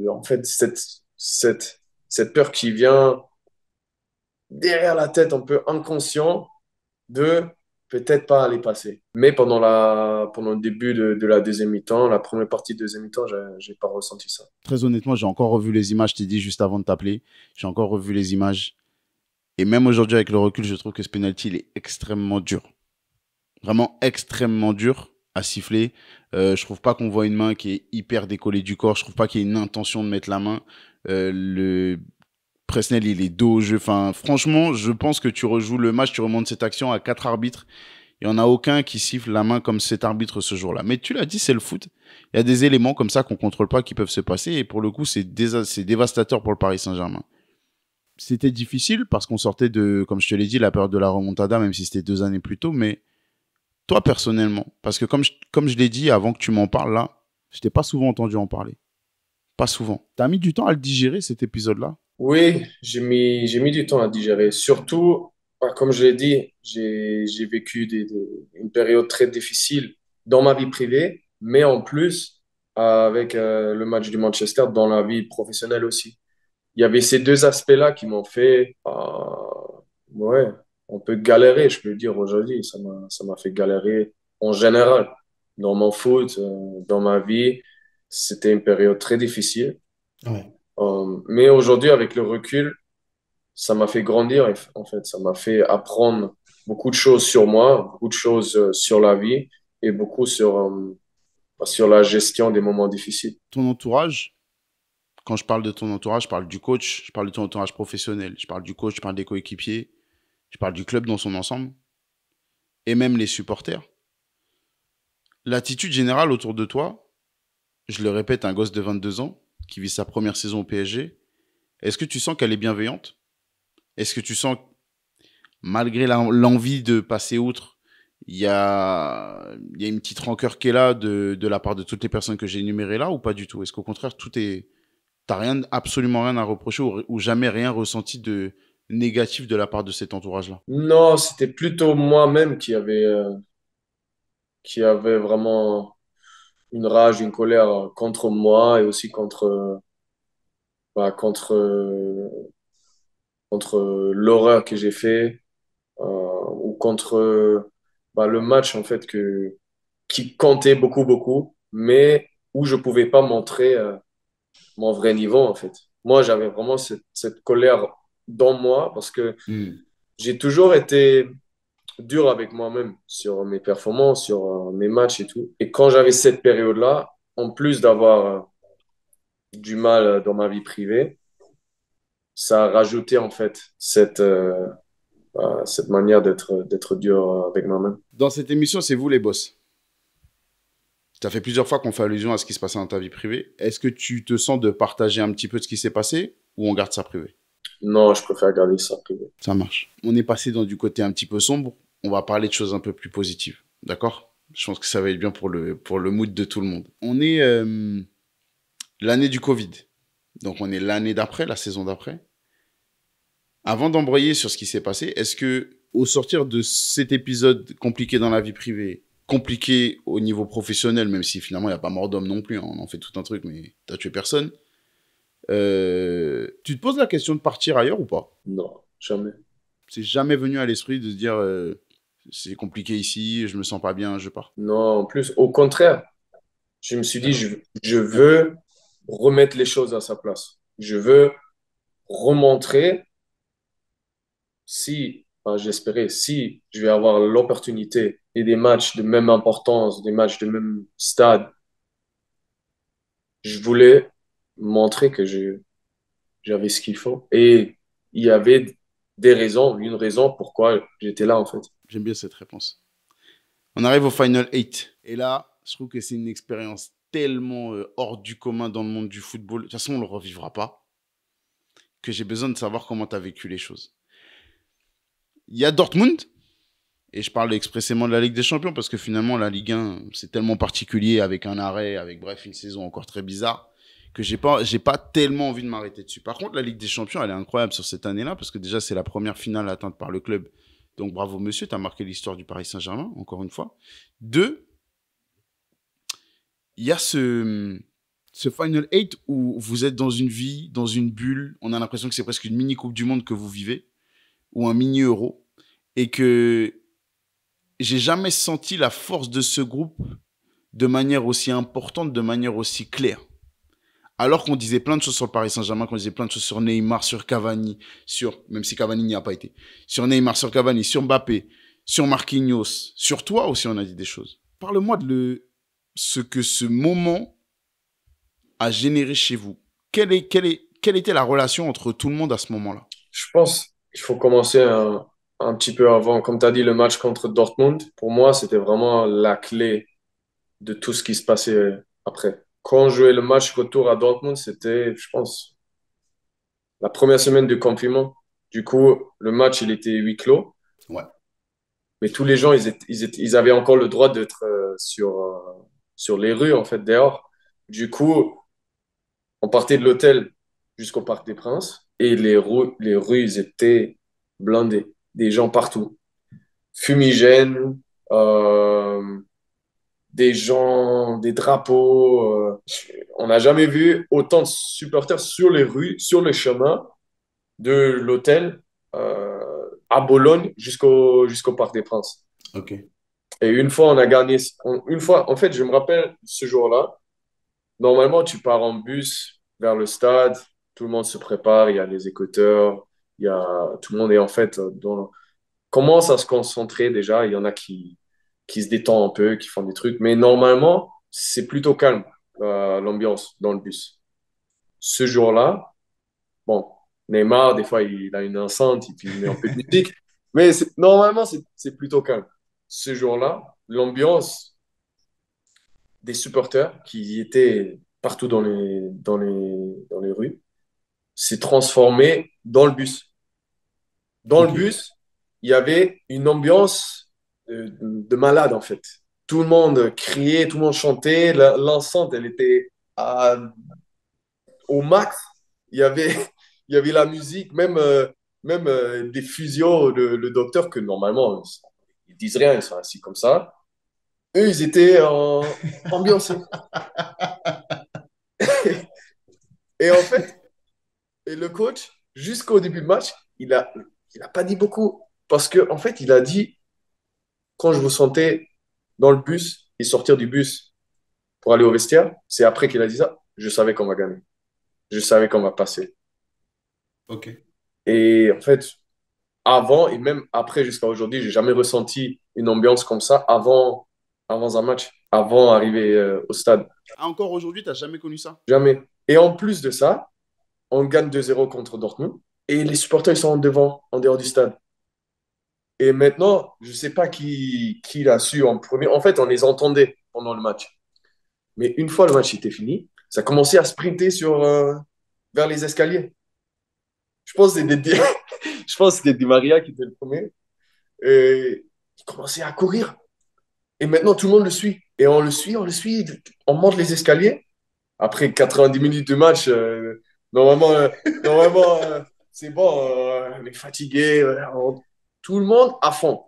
en fait, cette peur qui vient derrière la tête, un peu inconscient, de peut-être pas aller passer. Mais pendant le début de la deuxième mi-temps, la première partie de deuxième mi-temps, j'ai pas ressenti ça. Très honnêtement, j'ai encore revu les images, je t'ai dit juste avant de t'appeler. J'ai encore revu les images. Et même aujourd'hui, avec le recul, je trouve que ce penalty, il est extrêmement dur. Vraiment extrêmement dur à siffler. Je trouve pas qu'on voit une main qui est hyper décollée du corps. Je trouve pas qu'il y ait une intention de mettre la main. Le Presnel, il est dos au jeu. Enfin, franchement, je pense que tu rejoues le match, tu remontes cette action à 4 arbitres. Il n'y en a aucun qui siffle la main comme cet arbitre ce jour-là. Mais tu l'as dit, c'est le foot. Il y a des éléments comme ça qu'on ne contrôle pas qui peuvent se passer. Et pour le coup, c'est dévastateur pour le Paris Saint-Germain. C'était difficile parce qu'on sortait de, comme je te l'ai dit, la période de la remontada, même si c'était 2 années plus tôt. Mais toi, personnellement, parce que comme je l'ai dit avant que tu m'en parles là, je t'ai pas souvent entendu en parler. Pas souvent. T'as mis du temps à le digérer, cet épisode-là? Oui, j'ai mis du temps à digérer. Surtout, comme je l'ai dit, j'ai vécu une période très difficile dans ma vie privée, mais en plus, avec le match du Manchester, dans la vie professionnelle aussi. Il y avait ces deux aspects-là qui m'ont fait, ouais, on peut galérer, je peux le dire aujourd'hui. Ça m'a fait galérer en général. Dans mon foot, dans ma vie, c'était une période très difficile. Ouais. Mais aujourd'hui, avec le recul, ça m'a fait grandir, en fait. Ça m'a fait apprendre beaucoup de choses sur moi, beaucoup de choses sur la vie et beaucoup sur la gestion des moments difficiles. Ton entourage, quand je parle de ton entourage, je parle du coach, je parle de ton entourage professionnel, je parle du coach, je parle des coéquipiers, je parle du club dans son ensemble, et même les supporters. L'attitude générale autour de toi, je le répète, un gosse de 22 ans qui vit sa première saison au PSG, est-ce que tu sens qu'elle est bienveillante? Est-ce que tu sens, malgré l'envie de passer outre, il y a une petite rancœur qui est là de la part de toutes les personnes que j'ai énumérées là, ou pas du tout? Est-ce qu'au contraire, t'as rien, absolument rien à reprocher, ou jamais rien ressenti de négatif de la part de cet entourage-là? Non, c'était plutôt moi-même qui avait vraiment une rage, une colère contre moi et aussi bah, contre l'horreur que j'ai fait ou contre bah, le match en fait qui comptait beaucoup, beaucoup, mais où je pouvais pas montrer mon vrai niveau en fait. Moi, j'avais vraiment cette colère dans moi parce que Hmm. j'ai toujours été dur avec moi-même sur mes performances, sur mes matchs et tout. Et quand j'avais cette période-là, en plus d'avoir du mal dans ma vie privée, ça a rajouté en fait cette manière d'être dur avec moi-même. Dans cette émission, c'est vous les boss. Ça fait plusieurs fois qu'on fait allusion à ce qui se passait dans ta vie privée. Est-ce que tu te sens de partager un petit peu de ce qui s'est passé, ou on garde ça privé? Non, je préfère garder ça privé. Ça marche. On est passé dans du côté un petit peu sombre. On va parler de choses un peu plus positives. D'accord? Je pense que ça va être bien pour le mood de tout le monde. On est l'année du Covid. Donc on est l'année d'après, la saison d'après. Avant d'embrayer sur ce qui s'est passé, est-ce que au sortir de cet épisode compliqué dans la vie privée, compliqué au niveau professionnel, même si finalement il n'y a pas mort d'homme non plus, hein, on en fait tout un truc, mais t'as tué personne, tu te poses la question de partir ailleurs ou pas? Non, jamais. C'est jamais venu à l'esprit de se dire c'est compliqué ici, je me sens pas bien, je pars. Non, en plus, au contraire, je me suis dit, je veux remettre les choses à sa place. Je veux remontrer si, enfin, j'espérais, si je vais avoir l'opportunité et des matchs de même importance, des matchs de même stade, je voulais montrer que j'avais ce qu'il faut. Et il y avait des raisons, une raison pourquoi j'étais là, en fait. J'aime bien cette réponse. On arrive au Final 8. Et là, je trouve que c'est une expérience tellement hors du commun dans le monde du football. De toute façon, on ne le revivra pas. Que j'ai besoin de savoir comment tu as vécu les choses. Il y a Dortmund. Et je parle expressément de la Ligue des Champions parce que finalement, la Ligue 1, c'est tellement particulier avec un arrêt, avec bref, une saison encore très bizarre que j'ai pas tellement envie de m'arrêter dessus. Par contre, la Ligue des Champions, elle est incroyable sur cette année-là parce que déjà, c'est la première finale atteinte par le club. Donc bravo monsieur, tu as marqué l'histoire du Paris Saint-Germain, encore une fois. Deux, il y a ce Final 8 où vous êtes dans une vie, dans une bulle. On a l'impression que c'est presque une mini Coupe du Monde que vous vivez ou un mini Euro. Et que j'ai jamais senti la force de ce groupe de manière aussi importante, de manière aussi claire. Alors qu'on disait plein de choses sur le Paris Saint-Germain, qu'on disait plein de choses sur Neymar, sur Cavani, même si Cavani n'y a pas été, sur Neymar, sur Cavani, sur Mbappé, sur Marquinhos, sur toi aussi on a dit des choses. Parle-moi de ce que ce moment a généré chez vous. Quelle était la relation entre tout le monde à ce moment-là? Je pense qu'il faut commencer un petit peu avant. Comme tu as dit, le match contre Dortmund, pour moi, c'était vraiment la clé de tout ce qui se passait après. Quand on jouait le match retour à Dortmund, c'était, je pense, la première semaine de confinement. Du coup, le match, il était huis clos. Ouais. Mais tous les gens, ils avaient encore le droit d'être sur les rues, en fait, dehors. Du coup, on partait de l'hôtel jusqu'au Parc des Princes et les rues, ils étaient blindées. Des gens partout. Fumigènes, des gens, des drapeaux. On n'a jamais vu autant de supporters sur les rues, sur le chemin de l'hôtel à Bologne jusqu'au Parc des Princes. Ok. Et une fois, on a gagné. Une fois, en fait, je me rappelle ce jour-là. Normalement, tu pars en bus vers le stade. Tout le monde se prépare. Il y a les écouteurs. Tout le monde est en fait commence à se concentrer déjà. Il y en a qui se détendent un peu, qui font des trucs. Mais normalement, c'est plutôt calme, l'ambiance dans le bus. Ce jour-là, bon, Neymar, des fois, il a une enceinte, et puis il met un peu de musique. Mais normalement, c'est plutôt calme. Ce jour-là, l'ambiance des supporters qui étaient partout dans les rues s'est transformée dans le bus. Dans le Ok. bus, il y avait une ambiance de malade, en fait. Tout le monde criait, tout le monde chantait. L'enceinte, elle était au max. Il y avait, il y avait la musique, même des physios, le docteur, que normalement, ils disent rien, ils sont assis comme ça. Eux, ils étaient ambiancés. Et en fait, et le coach, jusqu'au début du match, il a pas dit beaucoup. Parce qu'en en fait, il a dit, quand je vous sentais dans le bus et sortir du bus pour aller au vestiaire, c'est après qu'il a dit ça, je savais qu'on va gagner. Je savais qu'on va passer. Ok. Et en fait, avant et même après jusqu'à aujourd'hui, j'ai jamais ressenti une ambiance comme ça avant un match, avant d'arriver au stade. Ah, encore aujourd'hui, t'as jamais connu ça? Jamais. Et en plus de ça, on gagne 2-0 contre Dortmund et les supporters ils sont devant, en dehors du stade. Et maintenant, je sais pas qui l'a su en premier. En fait, on les entendait pendant le match. Mais une fois le match était fini, ça commençait à sprinter vers les escaliers. Je pense que c'était je pense que c'était Di Maria qui était le premier. Et il commençait à courir. Et maintenant, tout le monde le suit. Et on le suit, on monte les escaliers. Après 90 minutes de match, normalement, c'est bon, on est fatigué. Tout le monde à fond,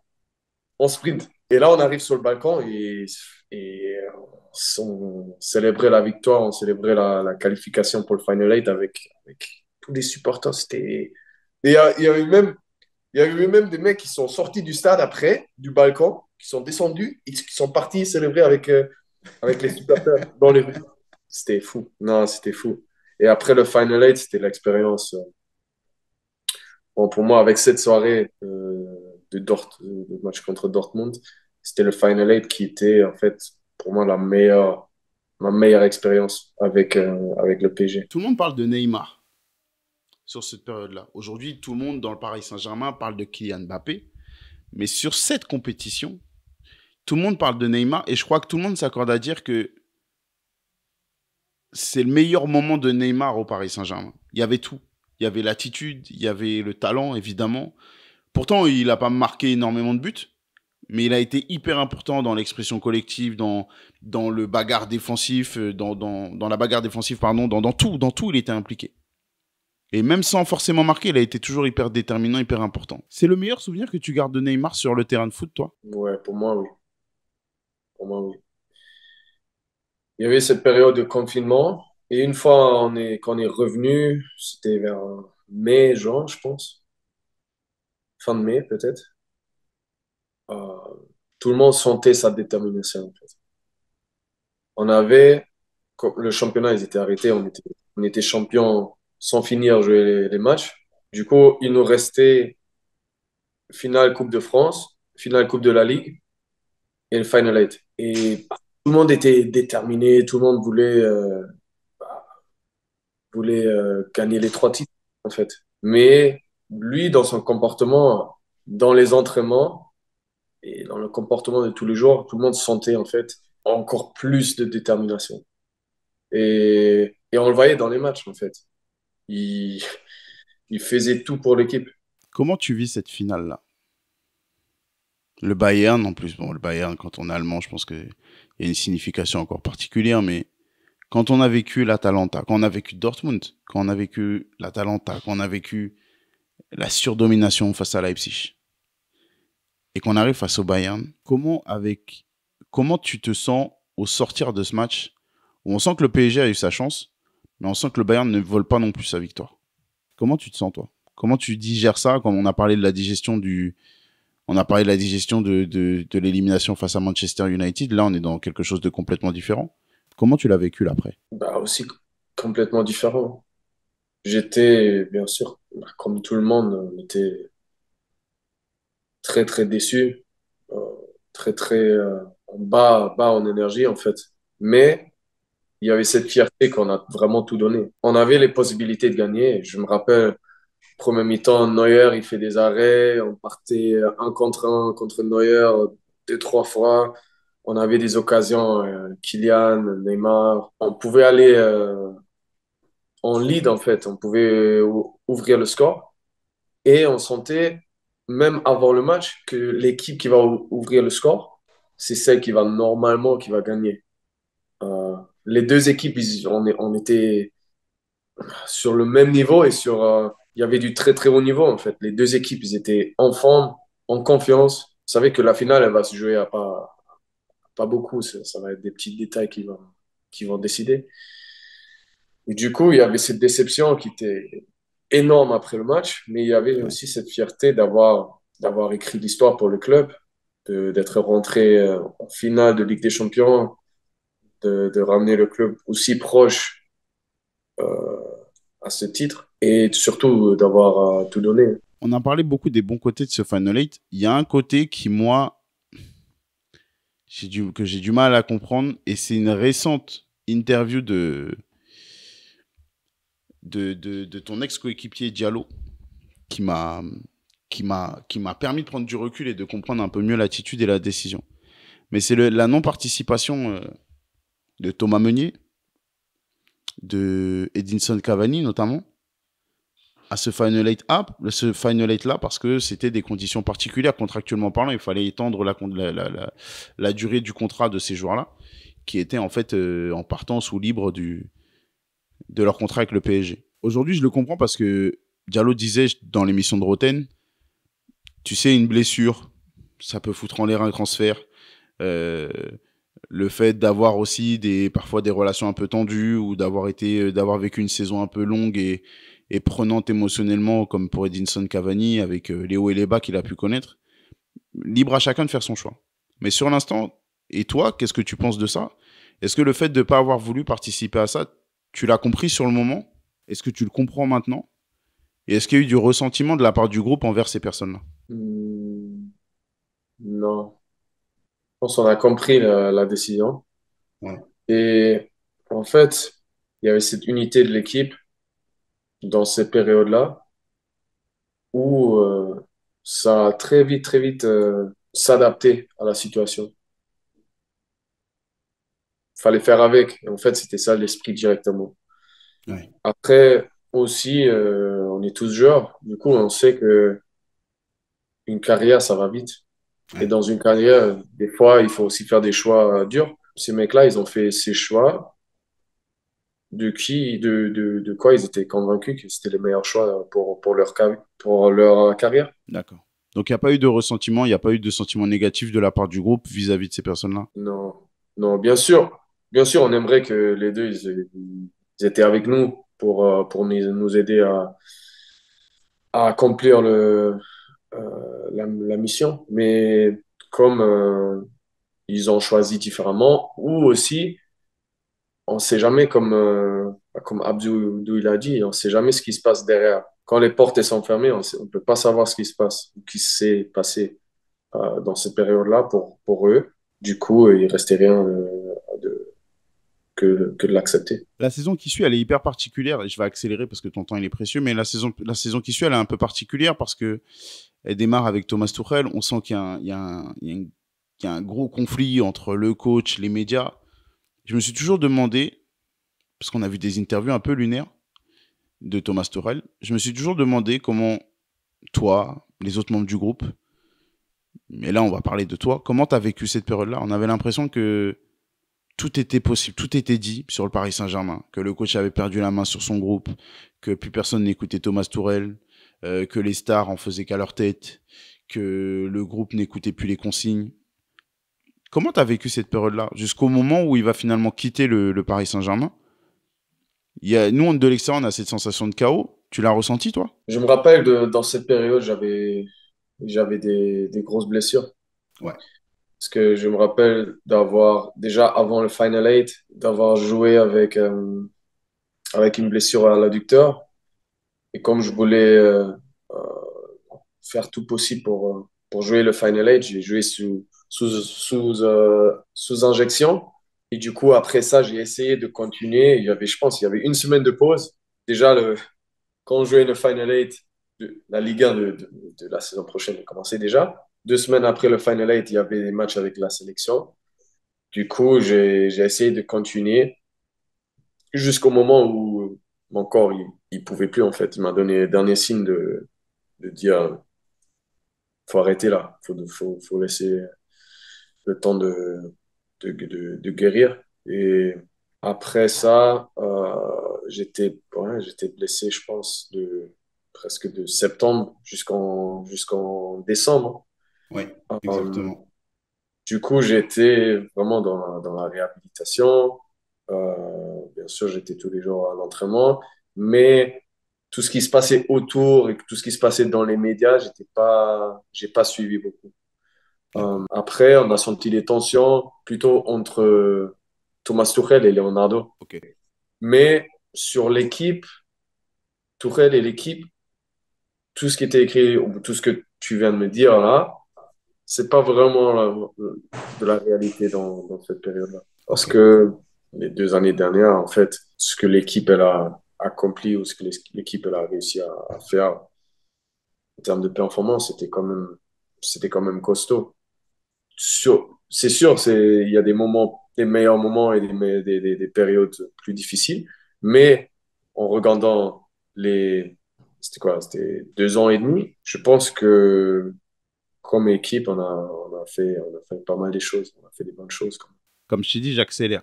on sprint. Et là, on arrive sur le balcon et on célébrait la victoire, on célébrait la qualification pour le Final Eight avec tous les supporters. Et il y avait même des mecs qui sont sortis du stade après, du balcon, qui sont descendus et qui sont partis célébrer avec les supporters dans les rues. C'était fou. Non, c'était fou. Et après le Final Eight, c'était l'expérience. Bon, pour moi, avec cette soirée de match contre Dortmund, c'était le Final Eight qui était, en fait, pour moi, ma meilleure expérience avec le PSG. Tout le monde parle de Neymar sur cette période-là. Aujourd'hui, tout le monde dans le Paris Saint-Germain parle de Kylian Mbappé. Mais sur cette compétition, tout le monde parle de Neymar et je crois que tout le monde s'accorde à dire que c'est le meilleur moment de Neymar au Paris Saint-Germain. Il y avait tout. Il y avait l'attitude, il y avait le talent, évidemment. Pourtant, il n'a pas marqué énormément de buts, mais il a été hyper important dans l'expression collective, dans le bagarre défensif, dans la bagarre défensive, pardon, dans tout, il était impliqué. Et même sans forcément marquer, il a été toujours hyper déterminant, hyper important. C'est le meilleur souvenir que tu gardes de Neymar sur le terrain de foot, toi? Ouais, pour moi, oui. Pour moi, oui. Il y avait cette période de confinement. Et une fois quand on est revenu, c'était vers mai, juin, je pense. Fin de mai, peut-être. Euh, Tout le monde sentait sa détermination, en fait. On avait, quand le championnat, ils étaient arrêtés, on était champion sans finir jouer les matchs. Du coup, il nous restait finale Coupe de France, finale Coupe de la Ligue et le Final Eight. Et tout le monde était déterminé, tout le monde voulait gagner les trois titres, en fait. Mais lui, dans son comportement, dans les entraînements et dans le comportement de tous les jours, tout le monde sentait, en fait, encore plus de détermination. Et on le voyait dans les matchs, en fait. Il, il faisait tout pour l'équipe. Comment tu vis cette finale-là? Le Bayern, en plus, bon, le Bayern, quand on est allemand, je pense qu'il y a une signification encore particulière, mais quand on a vécu l'Atalanta, quand on a vécu Dortmund, quand on a vécu l'Atalanta, quand on a vécu la surdomination face à Leipzig, et qu'on arrive face au Bayern, comment tu te sens au sortir de ce match où on sent que le PSG a eu sa chance, mais on sent que le Bayern ne vole pas non plus sa victoire? Comment tu te sens, toi? Comment tu digères ça, comme on a parlé de la digestion On a parlé de la digestion de l'élimination face à Manchester United. Là, on est dans quelque chose de complètement différent. Comment tu l'as vécu là, après? Bah, aussi complètement différent. J'étais, bien sûr, bah, comme tout le monde, on était très, très déçus, euh, très, très bas en énergie, en fait. Mais il y avait cette fierté qu'on a vraiment tout donné. On avait les possibilités de gagner. Je me rappelle, premier mi-temps, Neuer, il fait des arrêts. On partait un contre Neuer deux, trois fois. On avait des occasions, Kylian, Neymar. On pouvait aller en lead, en fait. On pouvait ouvrir le score. Et on sentait, même avant le match, que l'équipe qui va ouvrir le score, c'est celle qui va normalement qui va gagner. Euh, les deux équipes, on était sur le même niveau et il y avait du très très haut niveau en fait. Les deux équipes, ils étaient en forme, en confiance. Vous savez que la finale, elle va se jouer à pas beaucoup. Ça va être des petits détails qui vont décider. Et du coup, il y avait cette déception qui était énorme après le match, mais il y avait Ouais. aussi cette fierté d'avoir écrit l'histoire pour le club, d'être rentré en finale de Ligue des Champions, de ramener le club aussi proche euh, à ce titre et surtout d'avoir tout donné. On a parlé beaucoup des bons côtés de ce Final 8. Il y a un côté qui, moi, que j'ai du mal à comprendre, et c'est une récente interview de ton ex-coéquipier Diallo qui m'a qui m'a permis de prendre du recul et de comprendre un peu mieux l'attitude et la décision. Mais c'est la non-participation de Thomas Meunier, de Edinson Cavani notamment, à ce Final 8 ce Final 8 là, parce que c'était des conditions particulières contractuellement parlant. Il fallait étendre la durée du contrat de ces joueurs-là, qui étaient en fait en partance ou libres de leur contrat avec le PSG. Aujourd'hui, je le comprends parce que Diallo disait dans l'émission de Roten, tu sais, une blessure, ça peut foutre en l'air un transfert. Euh, le fait d'avoir aussi parfois des relations un peu tendues ou d'avoir vécu une saison un peu longue et prenante émotionnellement, comme pour Edinson Cavani, avec les hauts et les bas qu'il a pu connaître. Libre à chacun de faire son choix. Mais sur l'instant, et toi, qu'est-ce que tu penses de ça? Est-ce que le fait de ne pas avoir voulu participer à ça, tu l'as compris sur le moment? Est-ce que tu le comprends maintenant? Et est-ce qu'il y a eu du ressentiment de la part du groupe envers ces personnes-là? Non, je pense qu'on a compris la décision. Ouais. Et en fait, il y avait cette unité de l'équipe dans cette période-là où ça a très vite s'adapté à la situation. Fallait faire avec. Et en fait, c'était ça l'esprit directement. Ouais. Après, aussi, on est tous joueurs. Du coup, on sait que une carrière, ça va vite. Et Ouais. dans une carrière, des fois, il faut aussi faire des choix durs. Ces mecs-là, ils ont fait ces choix de quoi ils étaient convaincus que c'était les meilleurs choix pour leur carrière. D'accord. Donc il n'y a pas eu de ressentiment, il n'y a pas eu de sentiment négatif de la part du groupe vis-à-vis de ces personnes-là? Non, non, bien sûr, on aimerait que les deux, ils étaient avec nous pour nous aider à accomplir la mission. Mais comme ils ont choisi différemment, ou aussi, on sait jamais, comme Abdou il a dit, on sait jamais ce qui se passe derrière. Quand les portes elles sont fermées, on peut pas savoir ce qui se passe, ou qui s'est passé dans cette période-là pour eux. Du coup, il restait rien que de l'accepter. La saison qui suit, elle est hyper particulière, et je vais accélérer parce que ton temps il est précieux, mais la saison qui suit, elle est un peu particulière parce que elle démarre avec Thomas Tuchel. On sent qu'il y a un gros conflit entre le coach, les médias. Je me suis toujours demandé, parce qu'on a vu des interviews un peu lunaires de Thomas Tuchel, je me suis toujours demandé comment toi, les autres membres du groupe, mais là on va parler de toi, comment tu as vécu cette période-là? On avait l'impression que tout était possible, tout était dit sur le Paris Saint-Germain, que le coach avait perdu la main sur son groupe, que plus personne n'écoutait Thomas Tuchel, que les stars en faisaient qu'à leur tête, que le groupe n'écoutait plus les consignes. Comment tu as vécu cette période-là, jusqu'au moment où il va finalement quitter le Paris Saint-Germain? Nous, de l'extérieur, on a cette sensation de chaos. Tu l'as ressenti, toi? Je me rappelle dans cette période, J'avais des grosses blessures. Ouais. Parce que je me rappelle d'avoir, déjà avant le Final Eight, d'avoir joué avec une blessure à l'adducteur. Et comme je voulais euh, faire tout possible pour jouer le Final Eight, j'ai joué sous injection. Et du coup, après ça, j'ai essayé de continuer. Je pense, il y avait une semaine de pause. Déjà, quand on jouait le Final Eight, la Ligue 1 de la saison prochaine commençait déjà. 2 semaines après le Final Eight, il y avait des matchs avec la sélection. Du coup, j'ai essayé de continuer jusqu'au moment où mon corps, il pouvait plus, en fait. Il m'a donné le dernier signe de dire, faut arrêter là. Faut laisser le temps de guérir. Et après ça, j'étais blessé, je pense, presque de septembre jusqu'en décembre. Oui, Euh, exactement. du coup, j'étais vraiment dans la réhabilitation. Bien sûr, j'étais tous les jours à l'entraînement, mais tout ce qui se passait autour et tout ce qui se passait dans les médias, j'ai pas suivi beaucoup. D'accord. Après, on a senti les tensions plutôt entre Thomas Tuchel et Leonardo. Ok. Mais sur l'équipe, Tuchel et l'équipe, tout ce qui était écrit, ou tout ce que tu viens de me dire là, c'est pas vraiment de la réalité dans cette période-là. Parce Ok. que les 2 années dernières, en fait, ce que l'équipe elle a accompli ou ce que l'équipe elle a réussi à faire en termes de performance, c'était quand même costaud. C'est sûr, il y a des moments, des meilleurs moments et des périodes plus difficiles, mais en regardant c'était quoi, c'était 2 ans et demi, je pense que comme équipe, on a fait pas mal des choses, on a fait des bonnes choses quand même. Comme je t'ai dit, j'accélère.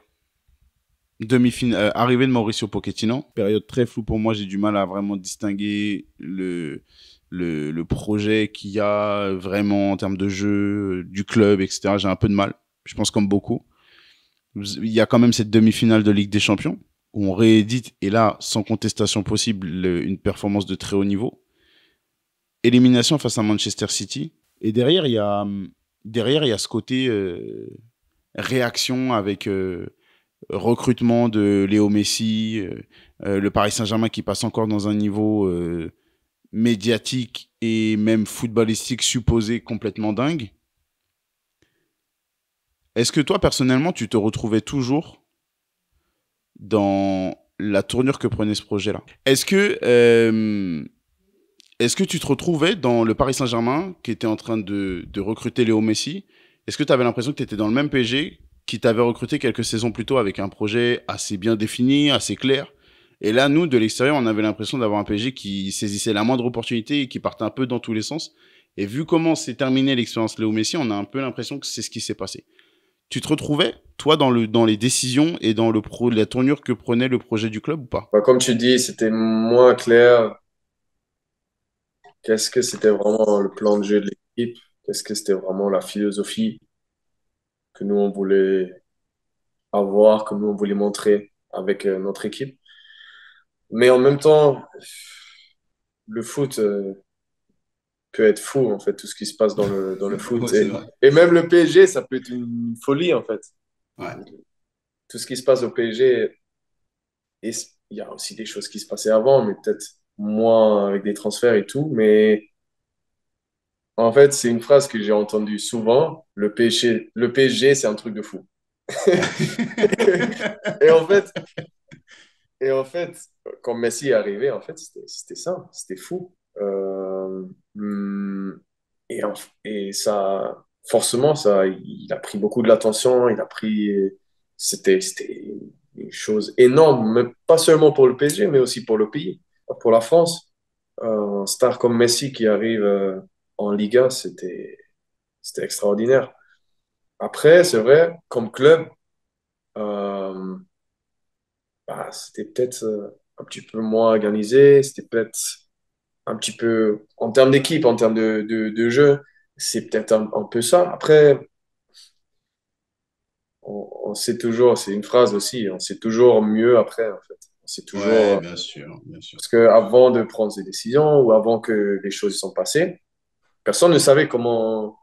Demi-finale, arrivée de Mauricio Pochettino, période très floue pour moi, j'ai du mal à vraiment distinguer le projet qu'il y a vraiment en termes de jeu, du club, etc. J'ai un peu de mal, je pense comme beaucoup. Il y a quand même cette demi-finale de Ligue des Champions, où on réédite, et là, sans contestation possible, une performance de très haut niveau. Élimination face à Manchester City, et derrière, il y a ce côté réaction avec recrutement de Léo Messi, le Paris Saint-Germain qui passe encore dans un niveau médiatique et même footballistique supposé complètement dingue. Est-ce que toi, personnellement, tu te retrouvais toujours dans la tournure que prenait ce projet-là? Est-ce que tu te retrouvais dans le Paris Saint-Germain qui était en train de recruter Léo Messi? Est-ce que tu avais l'impression que tu étais dans le même PSG qui t'avait recruté quelques saisons plus tôt avec un projet assez bien défini, assez clair? Et là, nous, de l'extérieur, on avait l'impression d'avoir un PSG qui saisissait la moindre opportunité et qui partait un peu dans tous les sens. Et vu comment s'est terminée l'expérience Léo Messi, on a un peu l'impression que c'est ce qui s'est passé. Tu te retrouvais, toi, dans les décisions et dans la tournure que prenait le projet du club ou pas? Bah, comme tu dis, c'était moins clair. Qu'est-ce que c'était vraiment le plan de jeu de l'équipe? Qu'est-ce que c'était vraiment la philosophie que nous, on voulait avoir, que nous, on voulait montrer avec notre équipe? Mais en même temps, le foot peut être fou, en fait, tout ce qui se passe dans le Ouais, foot. c'est Et, vrai. et même le PSG, ça peut être une folie, en fait. Ouais. Tout ce qui se passe au PSG, et il y a aussi des choses qui se passaient avant, mais peut-être moins avec des transferts et tout. Mais en fait, c'est une phrase que j'ai entendue souvent. Le PSG, c'est un truc de fou. Et en fait, et en fait, quand Messi est arrivé, en fait, c'était ça, c'était fou. Hum, et, et ça, forcément, ça, il a pris beaucoup de l'attention. C'était une chose énorme, mais pas seulement pour le PSG, mais aussi pour le pays, pour la France. Un star comme Messi qui arrive en Liga, c'était extraordinaire. Après, c'est vrai, comme club, euh, bah, c'était peut-être un petit peu moins organisé, c'était peut-être un petit peu, en termes d'équipe, en termes de jeu, c'est peut-être un peu ça. Après, on sait toujours, c'est une phrase aussi, on sait toujours mieux après, en fait. On sait Ouais, toujours, bien sûr, bien sûr. parce qu'avant de prendre ses décisions ou avant que les choses sont passées, Personne ne savait comment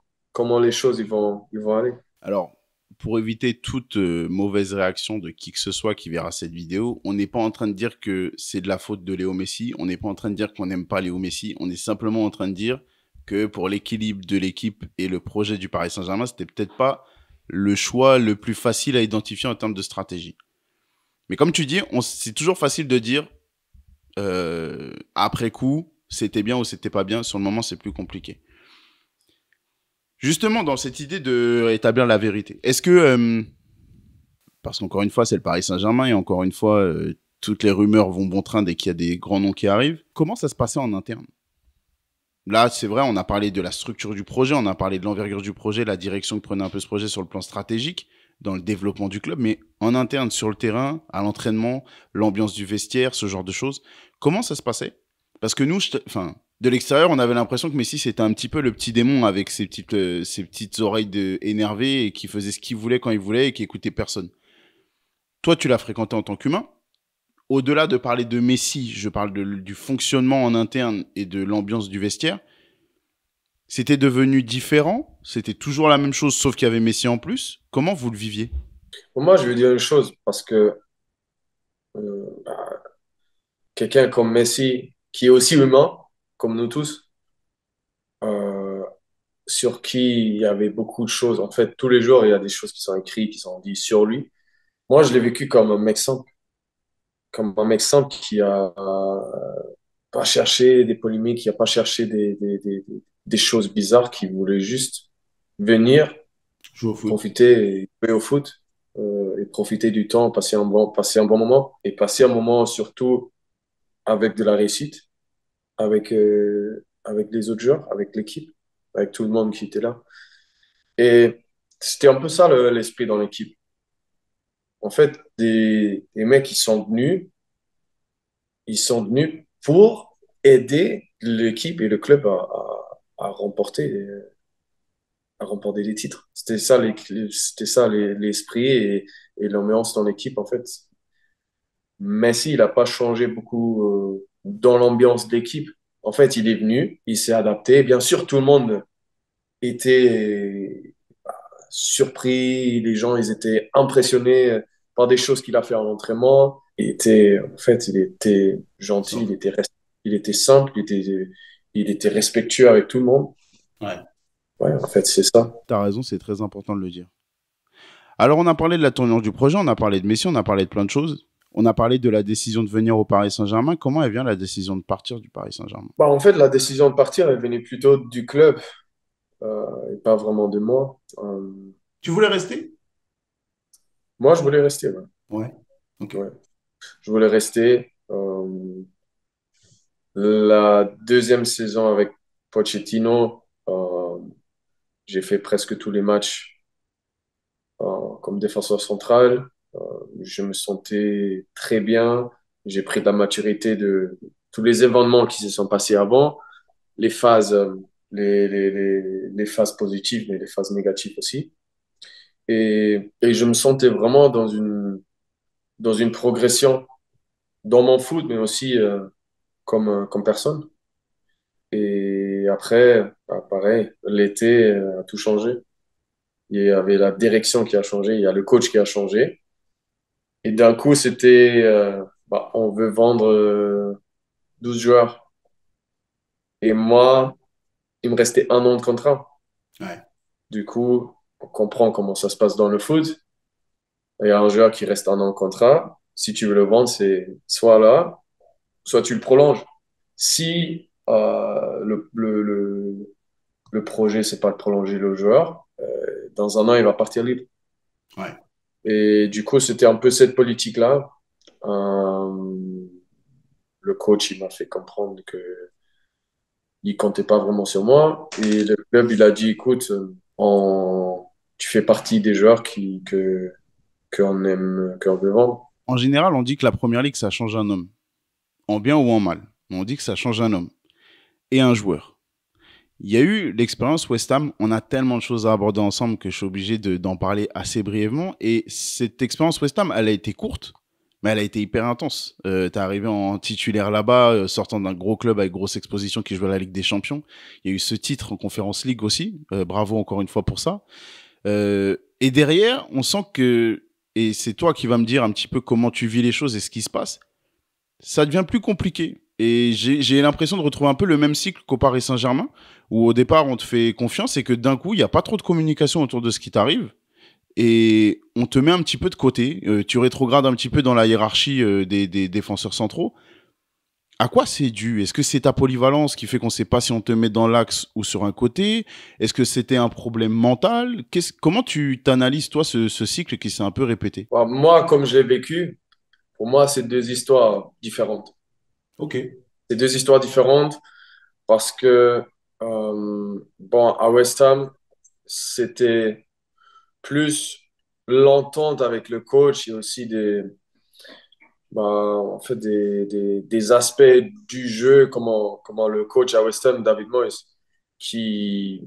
les choses ils vont aller. Alors, pour éviter toute mauvaise réaction de qui que ce soit qui verra cette vidéo, on n'est pas en train de dire que c'est de la faute de Léo Messi, on n'est pas en train de dire qu'on n'aime pas Léo Messi, on est simplement en train de dire que pour l'équilibre de l'équipe et le projet du Paris Saint-Germain, c'était peut-être pas le choix le plus facile à identifier en termes de stratégie. Mais comme tu dis, c'est toujours facile de dire après coup, c'était bien ou c'était pas bien. Sur le moment, c'est plus compliqué. Justement, dans cette idée de rétablir la vérité, est-ce que, parce qu'encore une fois, c'est le Paris Saint-Germain et encore une fois, toutes les rumeurs vont bon train dès qu'il y a des grands noms qui arrivent, comment ça se passait en interne? Là, c'est vrai, on a parlé de la structure du projet, on a parlé de l'envergure du projet, la direction que prenait un peu ce projet sur le plan stratégique, dans le développement du club, mais en interne, sur le terrain, à l'entraînement, l'ambiance du vestiaire, ce genre de choses, comment ça se passait? Parce que nous, de l'extérieur, on avait l'impression que Messi, c'était un petit peu le petit démon avec ses petites oreilles énervées et qui faisait ce qu'il voulait quand il voulait et qui écoutait personne. Toi, tu l'as fréquenté en tant qu'humain. Au-delà de parler de Messi, je parle du fonctionnement en interne et de l'ambiance du vestiaire. C'était devenu différent? C'était toujours la même chose, sauf qu'il y avait Messi en plus? Comment vous le viviez? Pour moi, je veux dire une chose, parce que quelqu'un comme Messi, qui est aussi humain, comme nous tous, euh, sur qui il y avait beaucoup de choses. En fait, tous les jours, il y a des choses qui sont écrites, qui sont dites sur lui. Moi, je l'ai vécu comme un mec simple qui a pas cherché des polémiques, qui a pas cherché des choses bizarres, qui voulait juste venir, Joue au foot. profiter et jouer au foot, et profiter du temps, passer un bon moment, et passer un moment surtout avec de la réussite, avec les autres joueurs, avec l'équipe, avec tout le monde qui était là. Et c'était un peu ça l'esprit dans l'équipe. En fait, des mecs, ils sont venus pour aider l'équipe et le club à remporter les titres. C'était ça l'esprit et l'ambiance dans l'équipe, en fait. Messi, il n'a pas changé beaucoup dans l'ambiance de l'équipe. En fait, il est venu, il s'est adapté. Bien sûr, tout le monde était surpris, les gens, ils étaient impressionnés par des choses qu'il a fait en entraînement. Il était gentil, Simple. il était simple, il était respectueux avec tout le monde. Ouais. Ouais, en fait, c'est ça. T'as raison, c'est très important de le dire. Alors, on a parlé de la tournure du projet, on a parlé de Messi, on a parlé de plein de choses. On a parlé de la décision de venir au Paris Saint-Germain. Comment elle vient la décision de partir du Paris Saint-Germain? Bah, en fait, la décision de partir, elle venait plutôt du club et pas vraiment de moi. Tu voulais rester? Moi, je voulais rester. Ouais. Ouais. Ok. Ouais. Je voulais rester. La deuxième saison avec Pochettino, j'ai fait presque tous les matchs comme défenseur central. Je me sentais très bien. J'ai pris de la maturité de tous les événements qui se sont passés avant, les phases, les phases positives, mais les phases négatives aussi. Et je me sentais vraiment dans une progression dans mon foot, mais aussi comme personne. Et après, bah, pareil, l'été a tout changé. Il y avait la direction qui a changé, il y a le coach qui a changé. Et d'un coup, c'était, bah, on veut vendre 12 joueurs. Et moi, il me restait un an de contrat. Ouais. Du coup, on comprend comment ça se passe dans le foot. Il y a un joueur qui reste un an de contrat. Si tu veux le vendre, c'est soit là, soit tu le prolonges. Si le projet, c'est pas de prolonger le joueur, dans un an, il va partir libre. Ouais. Et du coup, c'était un peu cette politique-là. Euh, le coach, il m'a fait comprendre que il comptait pas vraiment sur moi. Et le club, il a dit, écoute, tu fais partie des joueurs qu'on aime, qu'on veut vendre. En général, on dit que la première ligue, ça change un homme. En bien ou en mal. On dit que ça change un homme. Et un joueur. Il y a eu l'expérience West Ham. On a tellement de choses à aborder ensemble que je suis obligé d'en parler assez brièvement. Et cette expérience West Ham, elle a été courte. Mais elle a été hyper intense. T'es arrivé en titulaire là-bas, sortant d'un gros club avec grosse exposition qui jouait à la Ligue des Champions. Il y a eu ce titre en Conference League aussi. Bravo encore une fois pour ça. Et derrière, on sent que, et c'est toi qui vas me dire un petit peu comment tu vis les choses et ce qui se passe, ça devient plus compliqué. Et j'ai l'impression de retrouver un peu le même cycle qu'au Paris Saint-Germain, où au départ on te fait confiance et que d'un coup il n'y a pas trop de communication autour de ce qui t'arrive. Et on te met un petit peu de côté, tu rétrogrades un petit peu dans la hiérarchie des défenseurs centraux. À quoi c'est dû? Est-ce que c'est ta polyvalence qui fait qu'on ne sait pas si on te met dans l'axe ou sur un côté? Est-ce que c'était un problème mental? Comment tu t'analyses, toi, ce cycle qui s'est un peu répété? Bah, moi, comme je l'ai vécu, pour moi, c'est deux histoires différentes. Ok. C'est deux histoires différentes parce que, bon, à West Ham, c'était plus l'entente avec le coach et aussi bah, en fait des aspects du jeu, comment le coach à West Ham, David Moyes, qui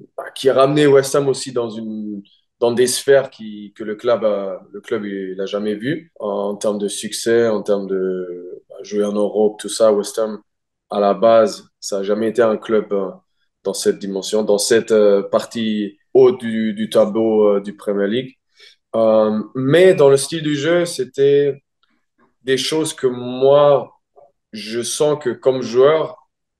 a ramené West Ham aussi dans des sphères que le club il n'a jamais vues en termes de succès, en termes de jouer en Europe, tout ça. West Ham, à la base, ça n'a jamais été un club dans cette dimension, dans cette partie haute du tableau du Premier League. Mais dans le style du jeu, c'était des choses que moi, je sens que comme joueur,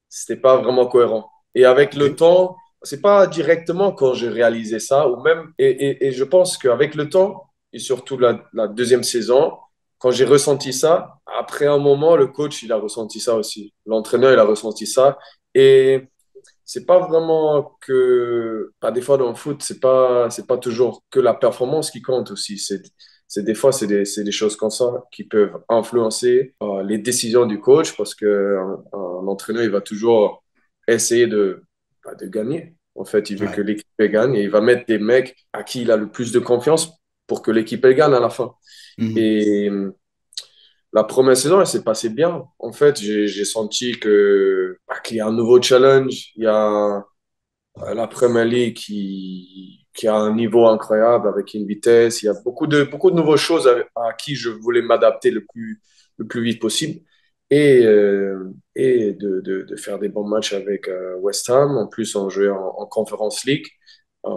c'était pas vraiment cohérent. Et avec Ok. le temps, c'est pas directement quand j'ai réalisé ça, ou même, et je pense qu'avec le temps, et surtout la deuxième saison, quand j'ai ressenti ça, après un moment, le coach, il a ressenti ça aussi. L'entraîneur, il a ressenti ça. Et c'est pas vraiment que, pas des fois dans le foot, c'est pas toujours que la performance qui compte aussi. C'est des fois, c'est des choses comme ça qui peuvent influencer les décisions du coach parce que un entraîneur, il va toujours essayer de gagner. En fait, il veut que Ouais. l'équipe elle gagne et il va mettre des mecs à qui il a le plus de confiance pour que l'équipe elle gagne à la fin. Mhm. Et la première saison, elle s'est passée bien. En fait, j'ai senti qu'il y a un nouveau challenge. Il y a la Premier League qui a un niveau incroyable avec une vitesse. Il y a beaucoup de nouvelles choses à qui je voulais m'adapter le plus vite possible. Et de faire des bons matchs avec West Ham. En plus, on jouait en Conference League. Euh,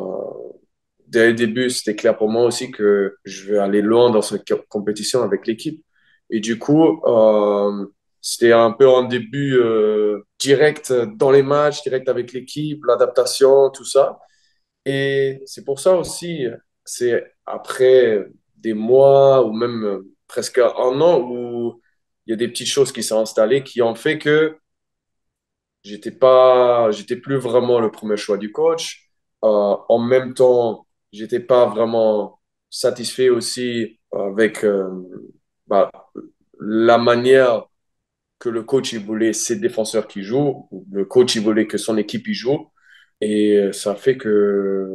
Dès le début, c'était clair pour moi aussi que je vais aller loin dans cette compétition avec l'équipe. Et du coup, c'était un peu un début direct dans les matchs, direct avec l'équipe, l'adaptation, tout ça. Et c'est pour ça aussi, c'est après des mois ou même presque un an où il y a des petites choses qui sont installées qui ont fait que j'étais plus vraiment le premier choix du coach. En même temps, j'étais pas vraiment satisfait aussi avec bah, la manière que le coach il voulait ses défenseurs qui jouent, ou le coach il voulait que son équipe y joue. Et ça fait que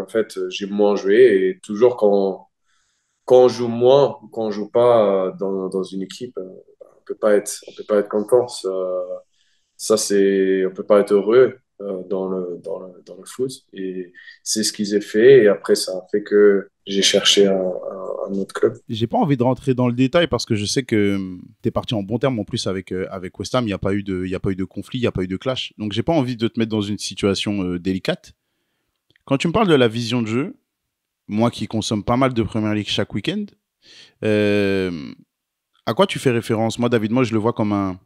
en fait j'ai moins joué et toujours quand on joue moins ou quand on joue pas dans une équipe, on peut pas être content. On peut pas être heureux dans le foot. Et c'est ce qu'ils ont fait. Et après, ça a fait que j'ai cherché un autre club. J'ai pas envie de rentrer dans le détail parce que je sais que tu es parti en bon terme en plus avec West Ham. Il n'y a pas eu il y a pas eu de conflit, il n'y a pas eu de clash. Donc j'ai pas envie de te mettre dans une situation délicate. Quand tu me parles de la vision de jeu, moi qui consomme pas mal de Premier League chaque week-end, euh, à quoi tu fais référence? Moi, David, moi, je le vois comme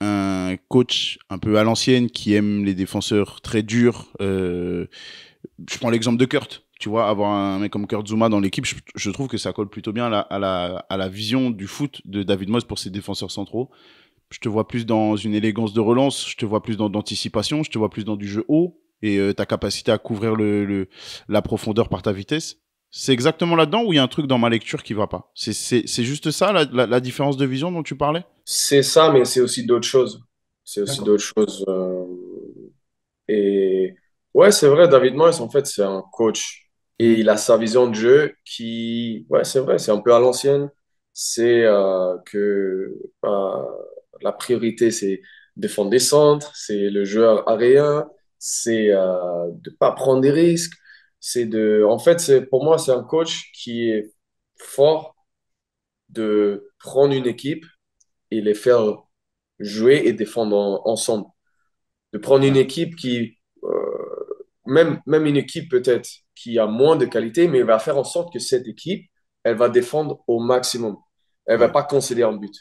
un coach un peu à l'ancienne qui aime les défenseurs très durs. Je prends l'exemple de Kurt. Tu vois, avoir un mec comme Kurt Zuma dans l'équipe, je trouve que ça colle plutôt bien à la vision du foot de David Moyes pour ses défenseurs centraux. Je te vois plus dans une élégance de relance, je te vois plus dans d'anticipation, je te vois plus dans du jeu haut et ta capacité à couvrir la profondeur par ta vitesse. C'est exactement là-dedans où il y a un truc dans ma lecture qui va pas. C'est juste ça, la différence de vision dont tu parlais? C'est ça, mais c'est aussi d'autres choses. C'est aussi D'accord. d'autres choses. Et ouais, c'est vrai, David Moyes, en fait, c'est un coach. Et Mhm. il a sa vision de jeu ouais, c'est vrai, c'est un peu à l'ancienne. C'est la priorité, c'est défendre des centres, c'est le joueur aérien, c'est de pas prendre des risques. En fait, pour moi, c'est un coach qui est fort de prendre une équipe et les faire jouer et défendre ensemble. De prendre une Ouais, équipe même une équipe peut-être qui a moins de qualité, mais elle va faire en sorte que cette équipe, elle va défendre au maximum. Elle va ouais, pas concéder en but.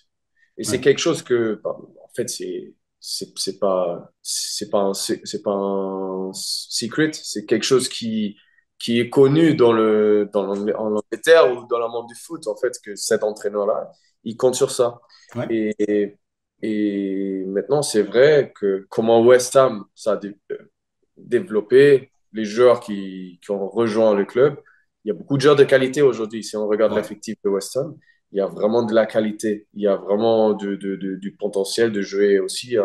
Et c'est ouais, quelque chose que, bah, en fait, c'est pas un secret. C'est quelque chose qui est connu en Angleterre ou dans le monde du foot, en fait, que cet entraîneur-là, il compte sur ça. ouais, Et, et maintenant, c'est vrai que comment West Ham, ça a développé, les joueurs qui ont rejoint le club, il y a beaucoup de joueurs de qualité aujourd'hui. Si on regarde ouais, l'effectif de West Ham, il y a vraiment de la qualité. Il y a vraiment du potentiel de jouer aussi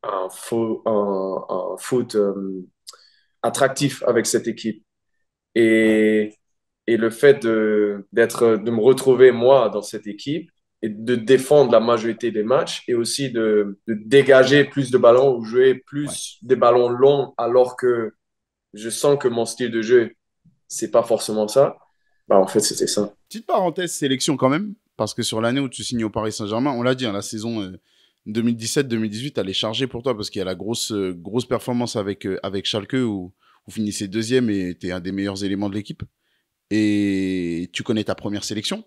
un foot attractif avec cette équipe. ouais, Et, et le fait de me retrouver, moi, dans cette équipe et de défendre la majorité des matchs et aussi de dégager plus de ballons ou jouer ouais. plus des ballons longs alors que je sens que mon style de jeu, c'est pas forcément ça. Bah, en fait, c'était ça. Petite parenthèse sélection quand même, parce que sur l'année où tu signes au Paris Saint-Germain, on l'a dit, hein, la saison 2017-2018, elle est chargée pour toi parce qu'il y a la grosse performance avec Schalke où vous finissez deuxième et tu es un des meilleurs éléments de l'équipe. Et tu connais ta première sélection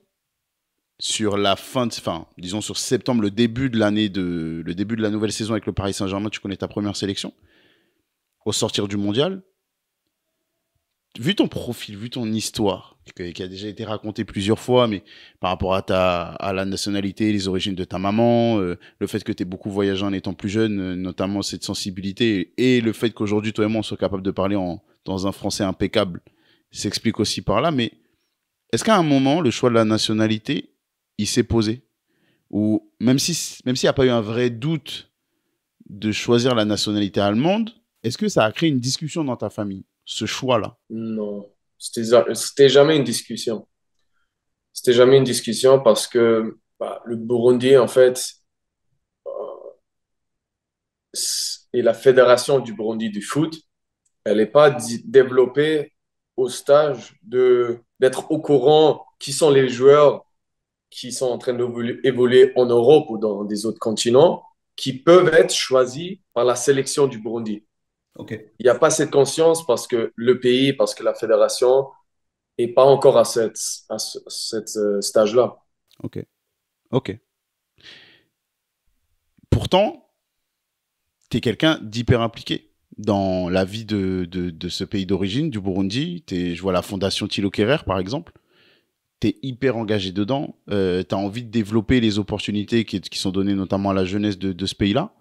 sur la fin, disons sur septembre, le début de la nouvelle saison avec le Paris Saint-Germain, tu connais ta première sélection. Au sortir du mondial, vu ton profil, vu ton histoire, qui a déjà été racontée plusieurs fois, mais par rapport à la nationalité, les origines de ta maman, le fait que tu aies beaucoup voyagé en étant plus jeune, notamment cette sensibilité, et le fait qu'aujourd'hui, toi et moi, on soit capable de parler dans un français impeccable, s'explique aussi par là. Mais est-ce qu'à un moment, le choix de la nationalité, il s'est posé? Ou même s'il n'y a pas eu un vrai doute de choisir la nationalité allemande, est-ce que ça a créé une discussion dans ta famille, ce choix-là? Non, c'était jamais une discussion. C'était jamais une discussion parce que bah, le Burundi, en fait, et la fédération du Burundi du foot, elle n'est pas développée au stage d'être au courant qui sont les joueurs qui sont en train d'évoluer en Europe ou dans des autres continents, qui peuvent être choisis par la sélection du Burundi. Ok. Il n'y a pas cette conscience parce que le pays, parce que la fédération n'est pas encore à cette stage-là. Ok, ok. Pourtant, tu es quelqu'un d'hyper impliqué dans la vie de ce pays d'origine, du Burundi. Je vois la fondation Thilo Kerrer, par exemple. Tu es hyper engagé dedans. Tu as envie de développer les opportunités qui sont données notamment à la jeunesse de ce pays-là.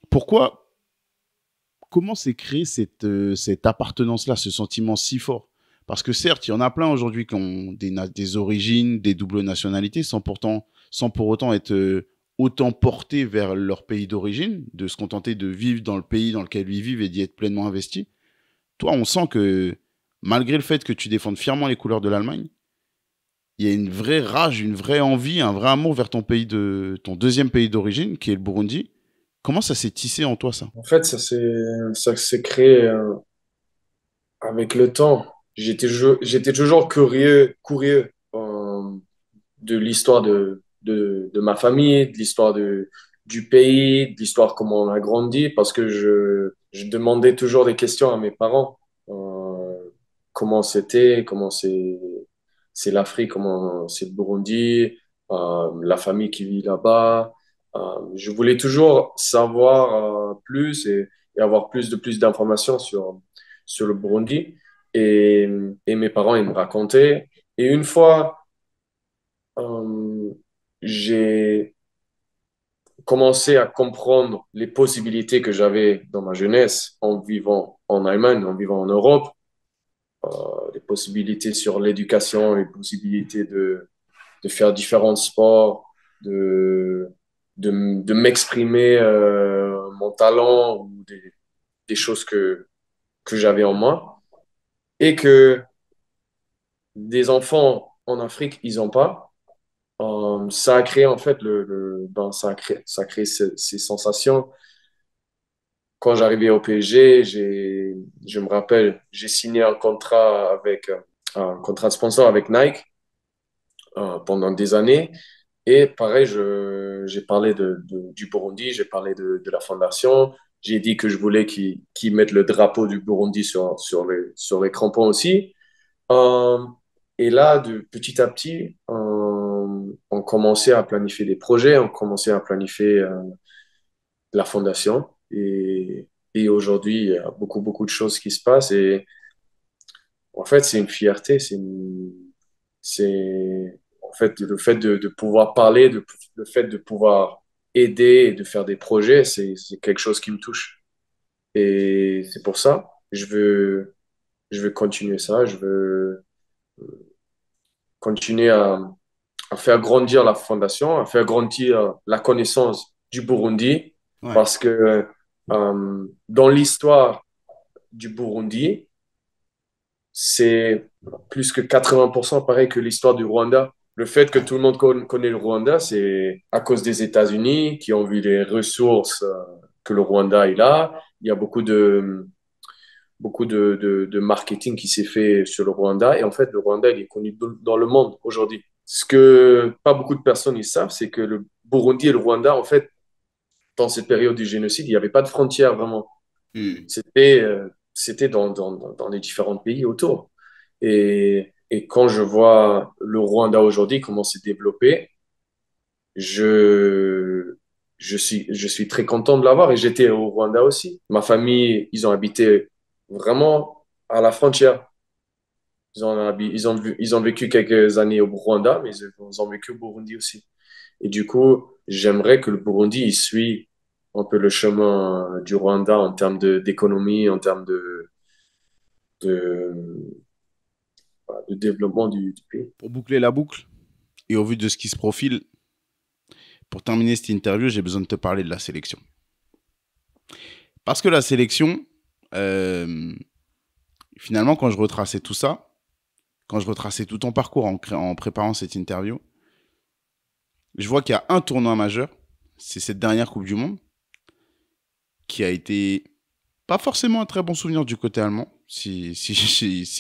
Pourquoi, comment s'est créée cette appartenance-là, ce sentiment si fort? Parce que certes, il y en a plein aujourd'hui qui ont des origines, des doubles nationalités, sans pour autant être autant portés vers leur pays d'origine, de se contenter de vivre dans le pays dans lequel ils vivent et d'y être pleinement investis. Toi, on sent que malgré le fait que tu défendes fièrement les couleurs de l'Allemagne, il y a une vraie rage, une vraie envie, un vrai amour vers ton deuxième pays d'origine, qui est le Burundi. Comment ça s'est tissé en toi, ça? En fait, ça s'est créé avec le temps. J'étais toujours curieux de l'histoire de ma famille, de l'histoire du pays, de l'histoire comment on a grandi, parce que je demandais toujours des questions à mes parents. Comment c'était, comment c'est l'Afrique, comment c'est le Burundi, la famille qui vit là-bas. Je voulais toujours savoir plus et avoir plus d'informations sur le Burundi. Et, et mes parents, ils me racontaient. Et une fois, j'ai commencé à comprendre les possibilités que j'avais dans ma jeunesse en vivant en Allemagne, en vivant en Europe, les possibilités sur l'éducation, les possibilités de faire différents sports, de m'exprimer mon talent ou des choses que j'avais en moi et que des enfants en Afrique, ils n'ont pas. Ça a créé en fait ça a créé ces sensations. Quand j'arrivais au PSG, je me rappelle, j'ai signé un contrat de sponsor avec Nike. pendant des années. Et pareil, j'ai parlé du Burundi, j'ai parlé de la fondation. J'ai dit que je voulais qu'ils mettent le drapeau du Burundi sur les crampons aussi. Euh, et là, petit à petit, on commençait à planifier des projets, on commençait à planifier la fondation. Et aujourd'hui, il y a beaucoup, beaucoup de choses qui se passent. Et en fait, c'est une fierté, en fait, le fait de pouvoir parler, le fait de pouvoir aider et de faire des projets, c'est quelque chose qui me touche. Et c'est pour ça, je veux continuer ça, je veux continuer à faire grandir la fondation, à faire grandir la connaissance du Burundi, Ouais. parce que dans l'histoire du Burundi, c'est plus que 80% pareil que l'histoire du Rwanda. Le fait que Ouais. tout le monde connaît le Rwanda, c'est à cause des États-Unis qui ont vu les ressources que le Rwanda il a. Il y a beaucoup de marketing qui s'est fait sur le Rwanda. Et en fait, le Rwanda, il est connu dans le monde aujourd'hui. Ce que pas beaucoup de personnes ils savent, c'est que le Burundi et le Rwanda, en fait, dans cette période du génocide, il n'y avait pas de frontières vraiment. Hmm. C'était dans les différents pays autour. Et quand je vois le Rwanda aujourd'hui, comment c'est développé, je, je suis très content de l'avoir. Et j'étais au Rwanda aussi. Ma famille, ils ont habité vraiment à la frontière. Ils ont vécu quelques années au Rwanda, mais ils ont vécu au Burundi aussi. Et du coup, j'aimerais que le Burundi il suit un peu le chemin du Rwanda en termes d'économie, en termes de, de développement du pays. Pour boucler la boucle, et au vu de ce qui se profile, pour terminer cette interview, j'ai besoin de te parler de la sélection. Parce que la sélection, euh, finalement, quand je retraçais tout ça, quand je retraçais tout ton parcours en préparant cette interview, je vois qu'il y a un tournoi majeur, c'est cette dernière Coupe du Monde, qui a été pas forcément un très bon souvenir du côté allemand, si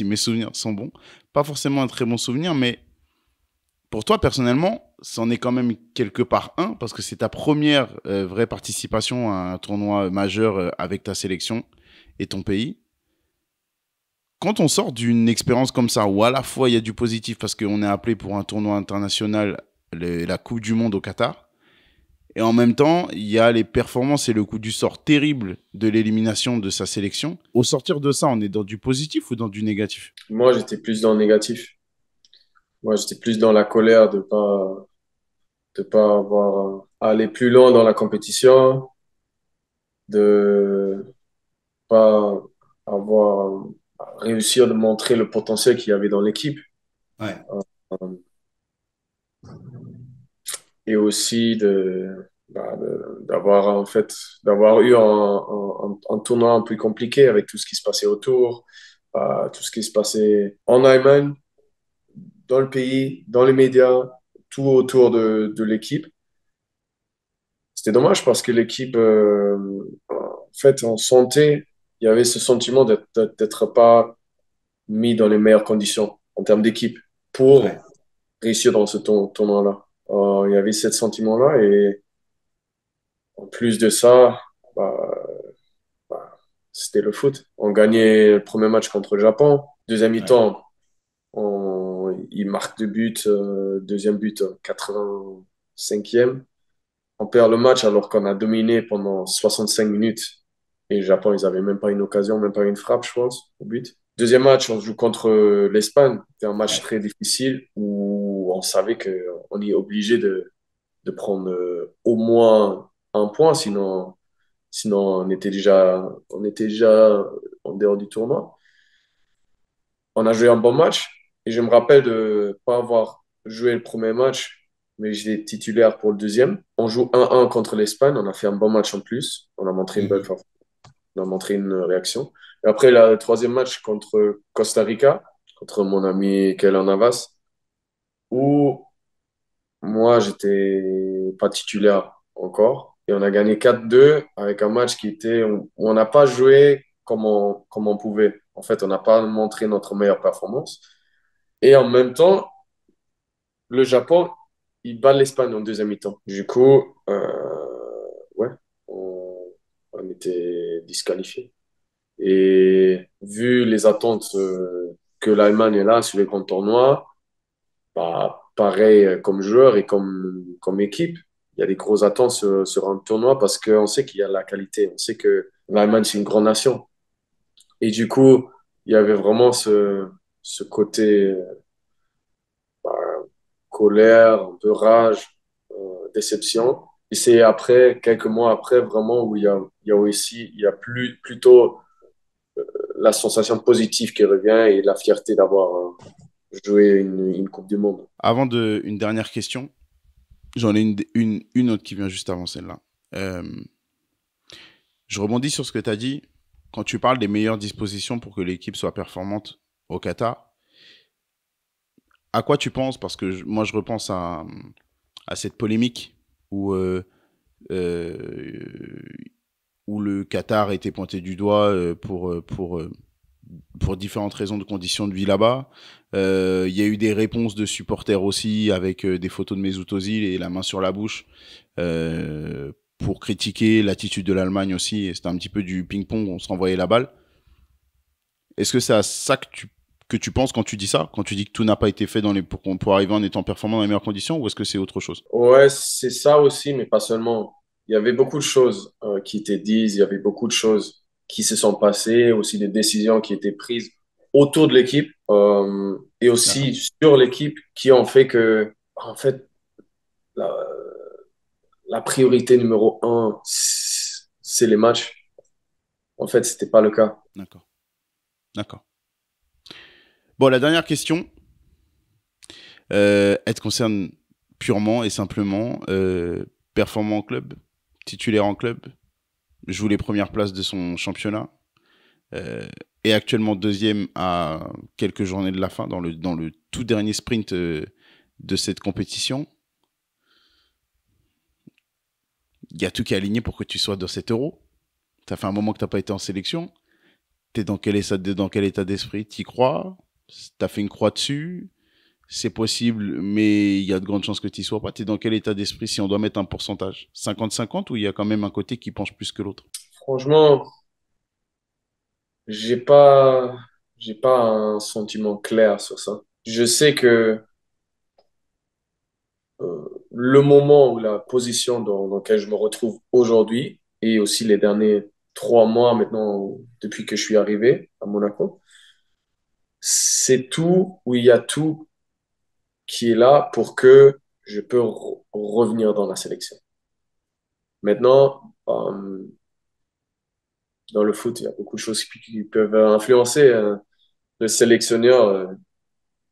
mes souvenirs sont bons. Pas forcément un très bon souvenir, mais pour toi, personnellement, c'en est quand même quelque part un, parce que c'est ta première vraie participation à un tournoi majeur avec ta sélection et ton pays. Quand on sort d'une expérience comme ça, où à la fois il y a du positif, parce qu'on est appelé pour un tournoi international, la Coupe du Monde au Qatar, et en même temps, il y a les performances et le coup du sort terrible de l'élimination de sa sélection. Au sortir de ça, on est dans du positif ou dans du négatif? Moi, j'étais plus dans le négatif. Moi, j'étais plus dans la colère de pas avoir à aller plus loin dans la compétition, de pas avoir réussi à montrer le potentiel qu'il y avait dans l'équipe. Ouais. Euh, Et aussi d'avoir en fait d'avoir eu un tournoi un peu compliqué avec tout ce qui se passait autour, tout ce qui se passait en Allemagne, dans le pays, dans les médias, tout autour de l'équipe. C'était dommage parce que l'équipe, en fait, en santé, il y avait ce sentiment d'être pas mis dans les meilleures conditions en termes d'équipe pour Ouais. réussir dans ce tournoi-là. Il y avait ce sentiment-là et en plus de ça, bah, bah, c'était le foot. On gagnait le premier match contre le Japon. Deuxième Ouais. mi-temps, il marque deux buts. Deuxième but, 85e. On perd le match alors qu'on a dominé pendant 65 minutes. Et le Japon, ils n'avaient même pas une occasion, même pas une frappe, je pense, au but. Deuxième match, on joue contre l'Espagne. C'était un match Ouais. très difficile où on savait qu'on est obligé de prendre au moins un point, sinon on était déjà en dehors du tournoi. On a joué un bon match et je me rappelle de pas avoir joué le premier match, mais j'étais titulaire pour le deuxième. On joue 1-1 contre l'Espagne, on a fait un bon match en plus. On a montré une belle Mhm. force, on a montré une réaction. Et après, le troisième match contre Costa Rica, contre mon ami Keylor Navas, où moi, j'étais pas titulaire encore. Et on a gagné 4-2 avec un match où on n'a pas joué comme on pouvait. En fait, on n'a pas montré notre meilleure performance. Et en même temps, le Japon, il bat l'Espagne en deuxième mi-temps. Du coup, ouais, on était disqualifiés. Et vu les attentes que l'Allemagne est là sur les grands tournois, bah, pareil comme joueur et comme équipe, il y a des grosses attentes sur un tournoi parce qu'on sait qu'il y a la qualité. On sait que l'Allemagne, c'est une grande nation. Et du coup, il y avait vraiment ce côté bah, colère, un peu rage, déception. Et c'est après, quelques mois après, vraiment, où il y a plutôt la sensation positive qui revient et la fierté d'avoir joué une Coupe du Monde. Une dernière question, j'en ai une autre qui vient juste avant celle-là. Je rebondis sur ce que tu as dit. Quand tu parles des meilleures dispositions pour que l'équipe soit performante au Qatar, à quoi tu penses? Parce que moi, je repense à cette polémique où, où le Qatar a été pointé du doigt pour différentes raisons de conditions de vie là-bas. Il y a eu des réponses de supporters aussi avec des photos de Mesut Özil et la main sur la bouche pour critiquer l'attitude de l'Allemagne aussi. Et c'était un petit peu du ping-pong, on se renvoyait la balle. Est-ce que c'est à ça que tu penses quand tu dis ça, quand tu dis que tout n'a pas été fait pour arriver en étant performant dans les meilleures conditions, ou est-ce que c'est autre chose? Ouais, c'est ça aussi, mais pas seulement. Il y avait beaucoup de choses qui étaient dites, il y avait beaucoup de choses qui se sont passées, aussi des décisions qui étaient prises autour de l'équipe et D'accord. aussi sur l'équipe qui ont fait que, en fait, la, la priorité numéro un, c'est les matchs. En fait, c'était pas le cas. D'accord. D'accord. Bon, la dernière question, elle te concerne purement et simplement performant en club, titulaire en club, joue les premières places de son championnat, est actuellement deuxième à quelques journées de la fin, dans le tout dernier sprint de cette compétition. Il y a tout qui est aligné pour que tu sois dans cet euro. Ça fait un moment que tu n'as pas été en sélection. Tu es dans quel état d'esprit? Tu y crois? Tu as fait une croix dessus? C'est possible, mais il y a de grandes chances que tu n'y sois pas. Tu es dans quel état d'esprit si on doit mettre un pourcentage? 50-50 ou il y a quand même un côté qui penche plus que l'autre? Franchement, j'ai pas, j'ai pas un sentiment clair sur ça. Je sais que le moment ou la position dans laquelle je me retrouve aujourd'hui et aussi les derniers 3 mois maintenant depuis que je suis arrivé à Monaco, c'est tout où il y a tout qui est là pour que je peux revenir dans la sélection. Maintenant, dans le foot, il y a beaucoup de choses qui peuvent influencer le sélectionneur.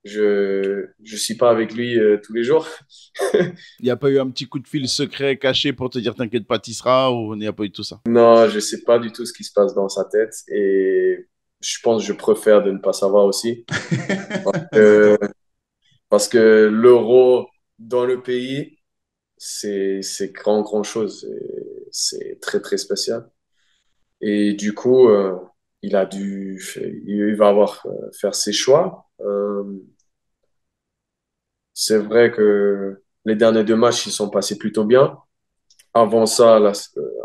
Je suis pas avec lui tous les jours. Il n'y a pas eu un petit coup de fil secret caché pour te dire t'inquiète pas, t'y seras, ou il n'y a pas eu tout ça? Non, je sais pas du tout ce qui se passe dans sa tête et je pense que je préfère de ne pas savoir aussi. Euh, Parce que l'euro dans le pays, c'est grand chose. C'est très, très spécial. Et du coup, il va avoir faire ses choix. C'est vrai que les derniers 2 matchs, ils sont passés plutôt bien. Avant ça,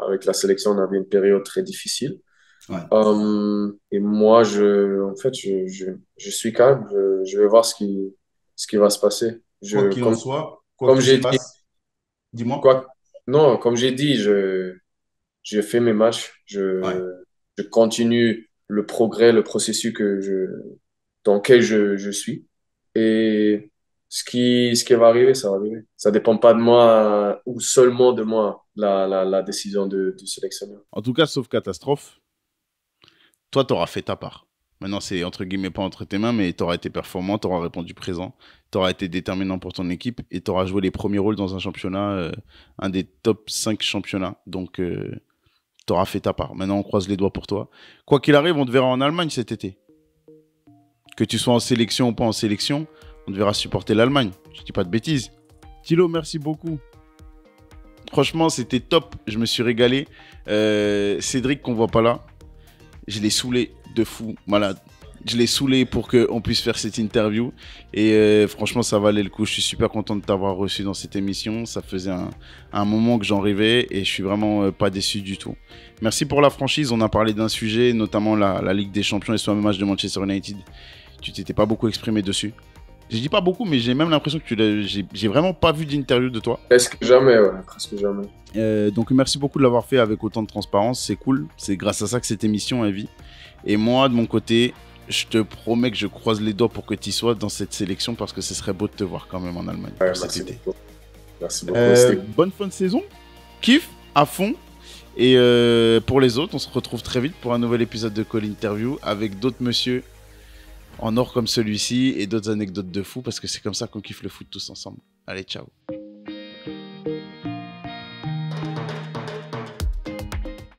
avec la sélection, on avait une période très difficile. Ouais. Et moi, en fait, je suis calme. Je vais voir ce qui va se passer. Quoi qu'il en soit, quoi Comme qu'il se j'ai dit, passe, dis-moi. quoi, non, comme j'ai dit, je fais mes matchs. Ouais. Je continue le progrès, le processus dans lequel je suis. Et ce qui va arriver, ça va arriver. Ça dépend pas de moi ou seulement de moi, la décision du sélectionneur. En tout cas, sauf catastrophe, toi, t'auras fait ta part. Maintenant, c'est entre guillemets pas entre tes mains, mais t'auras été performant, t'auras répondu présent, t'auras été déterminant pour ton équipe et t'auras joué les premiers rôles dans un championnat, un des top 5 championnats. Donc, t'auras fait ta part. Maintenant, on croise les doigts pour toi. Quoi qu'il arrive, on te verra en Allemagne cet été. Que tu sois en sélection ou pas en sélection, on te verra supporter l'Allemagne. Je dis pas de bêtises. Thilo, merci beaucoup. Franchement, c'était top. Je me suis régalé. Cédric, qu'on voit pas là, je l'ai saoulé de fou, malade. Je l'ai saoulé pour qu'on puisse faire cette interview. Et franchement, ça valait le coup. Je suis super content de t'avoir reçu dans cette émission. Ça faisait un moment que j'en rêvais et je suis vraiment pas déçu du tout. Merci pour la franchise. On a parlé d'un sujet, notamment la Ligue des Champions et ce fameux match de Manchester United. Tu t'étais pas beaucoup exprimé dessus. Je dis pas beaucoup, mais j'ai même l'impression que j'ai vraiment pas vu d'interview de toi. Presque jamais, ouais, presque jamais. Donc merci beaucoup de l'avoir fait avec autant de transparence. C'est cool. C'est grâce à ça que cette émission est vie. Et moi, de mon côté, je te promets que je croise les doigts pour que tu sois dans cette sélection parce que ce serait beau de te voir quand même en Allemagne. Ouais, merci beaucoup. Merci beaucoup. Bonne fin de saison. Kiff à fond. Et pour les autres, on se retrouve très vite pour un nouvel épisode de Call Interview avec d'autres messieurs en or comme celui-ci et d'autres anecdotes de fou parce que c'est comme ça qu'on kiffe le foot tous ensemble. Allez, ciao.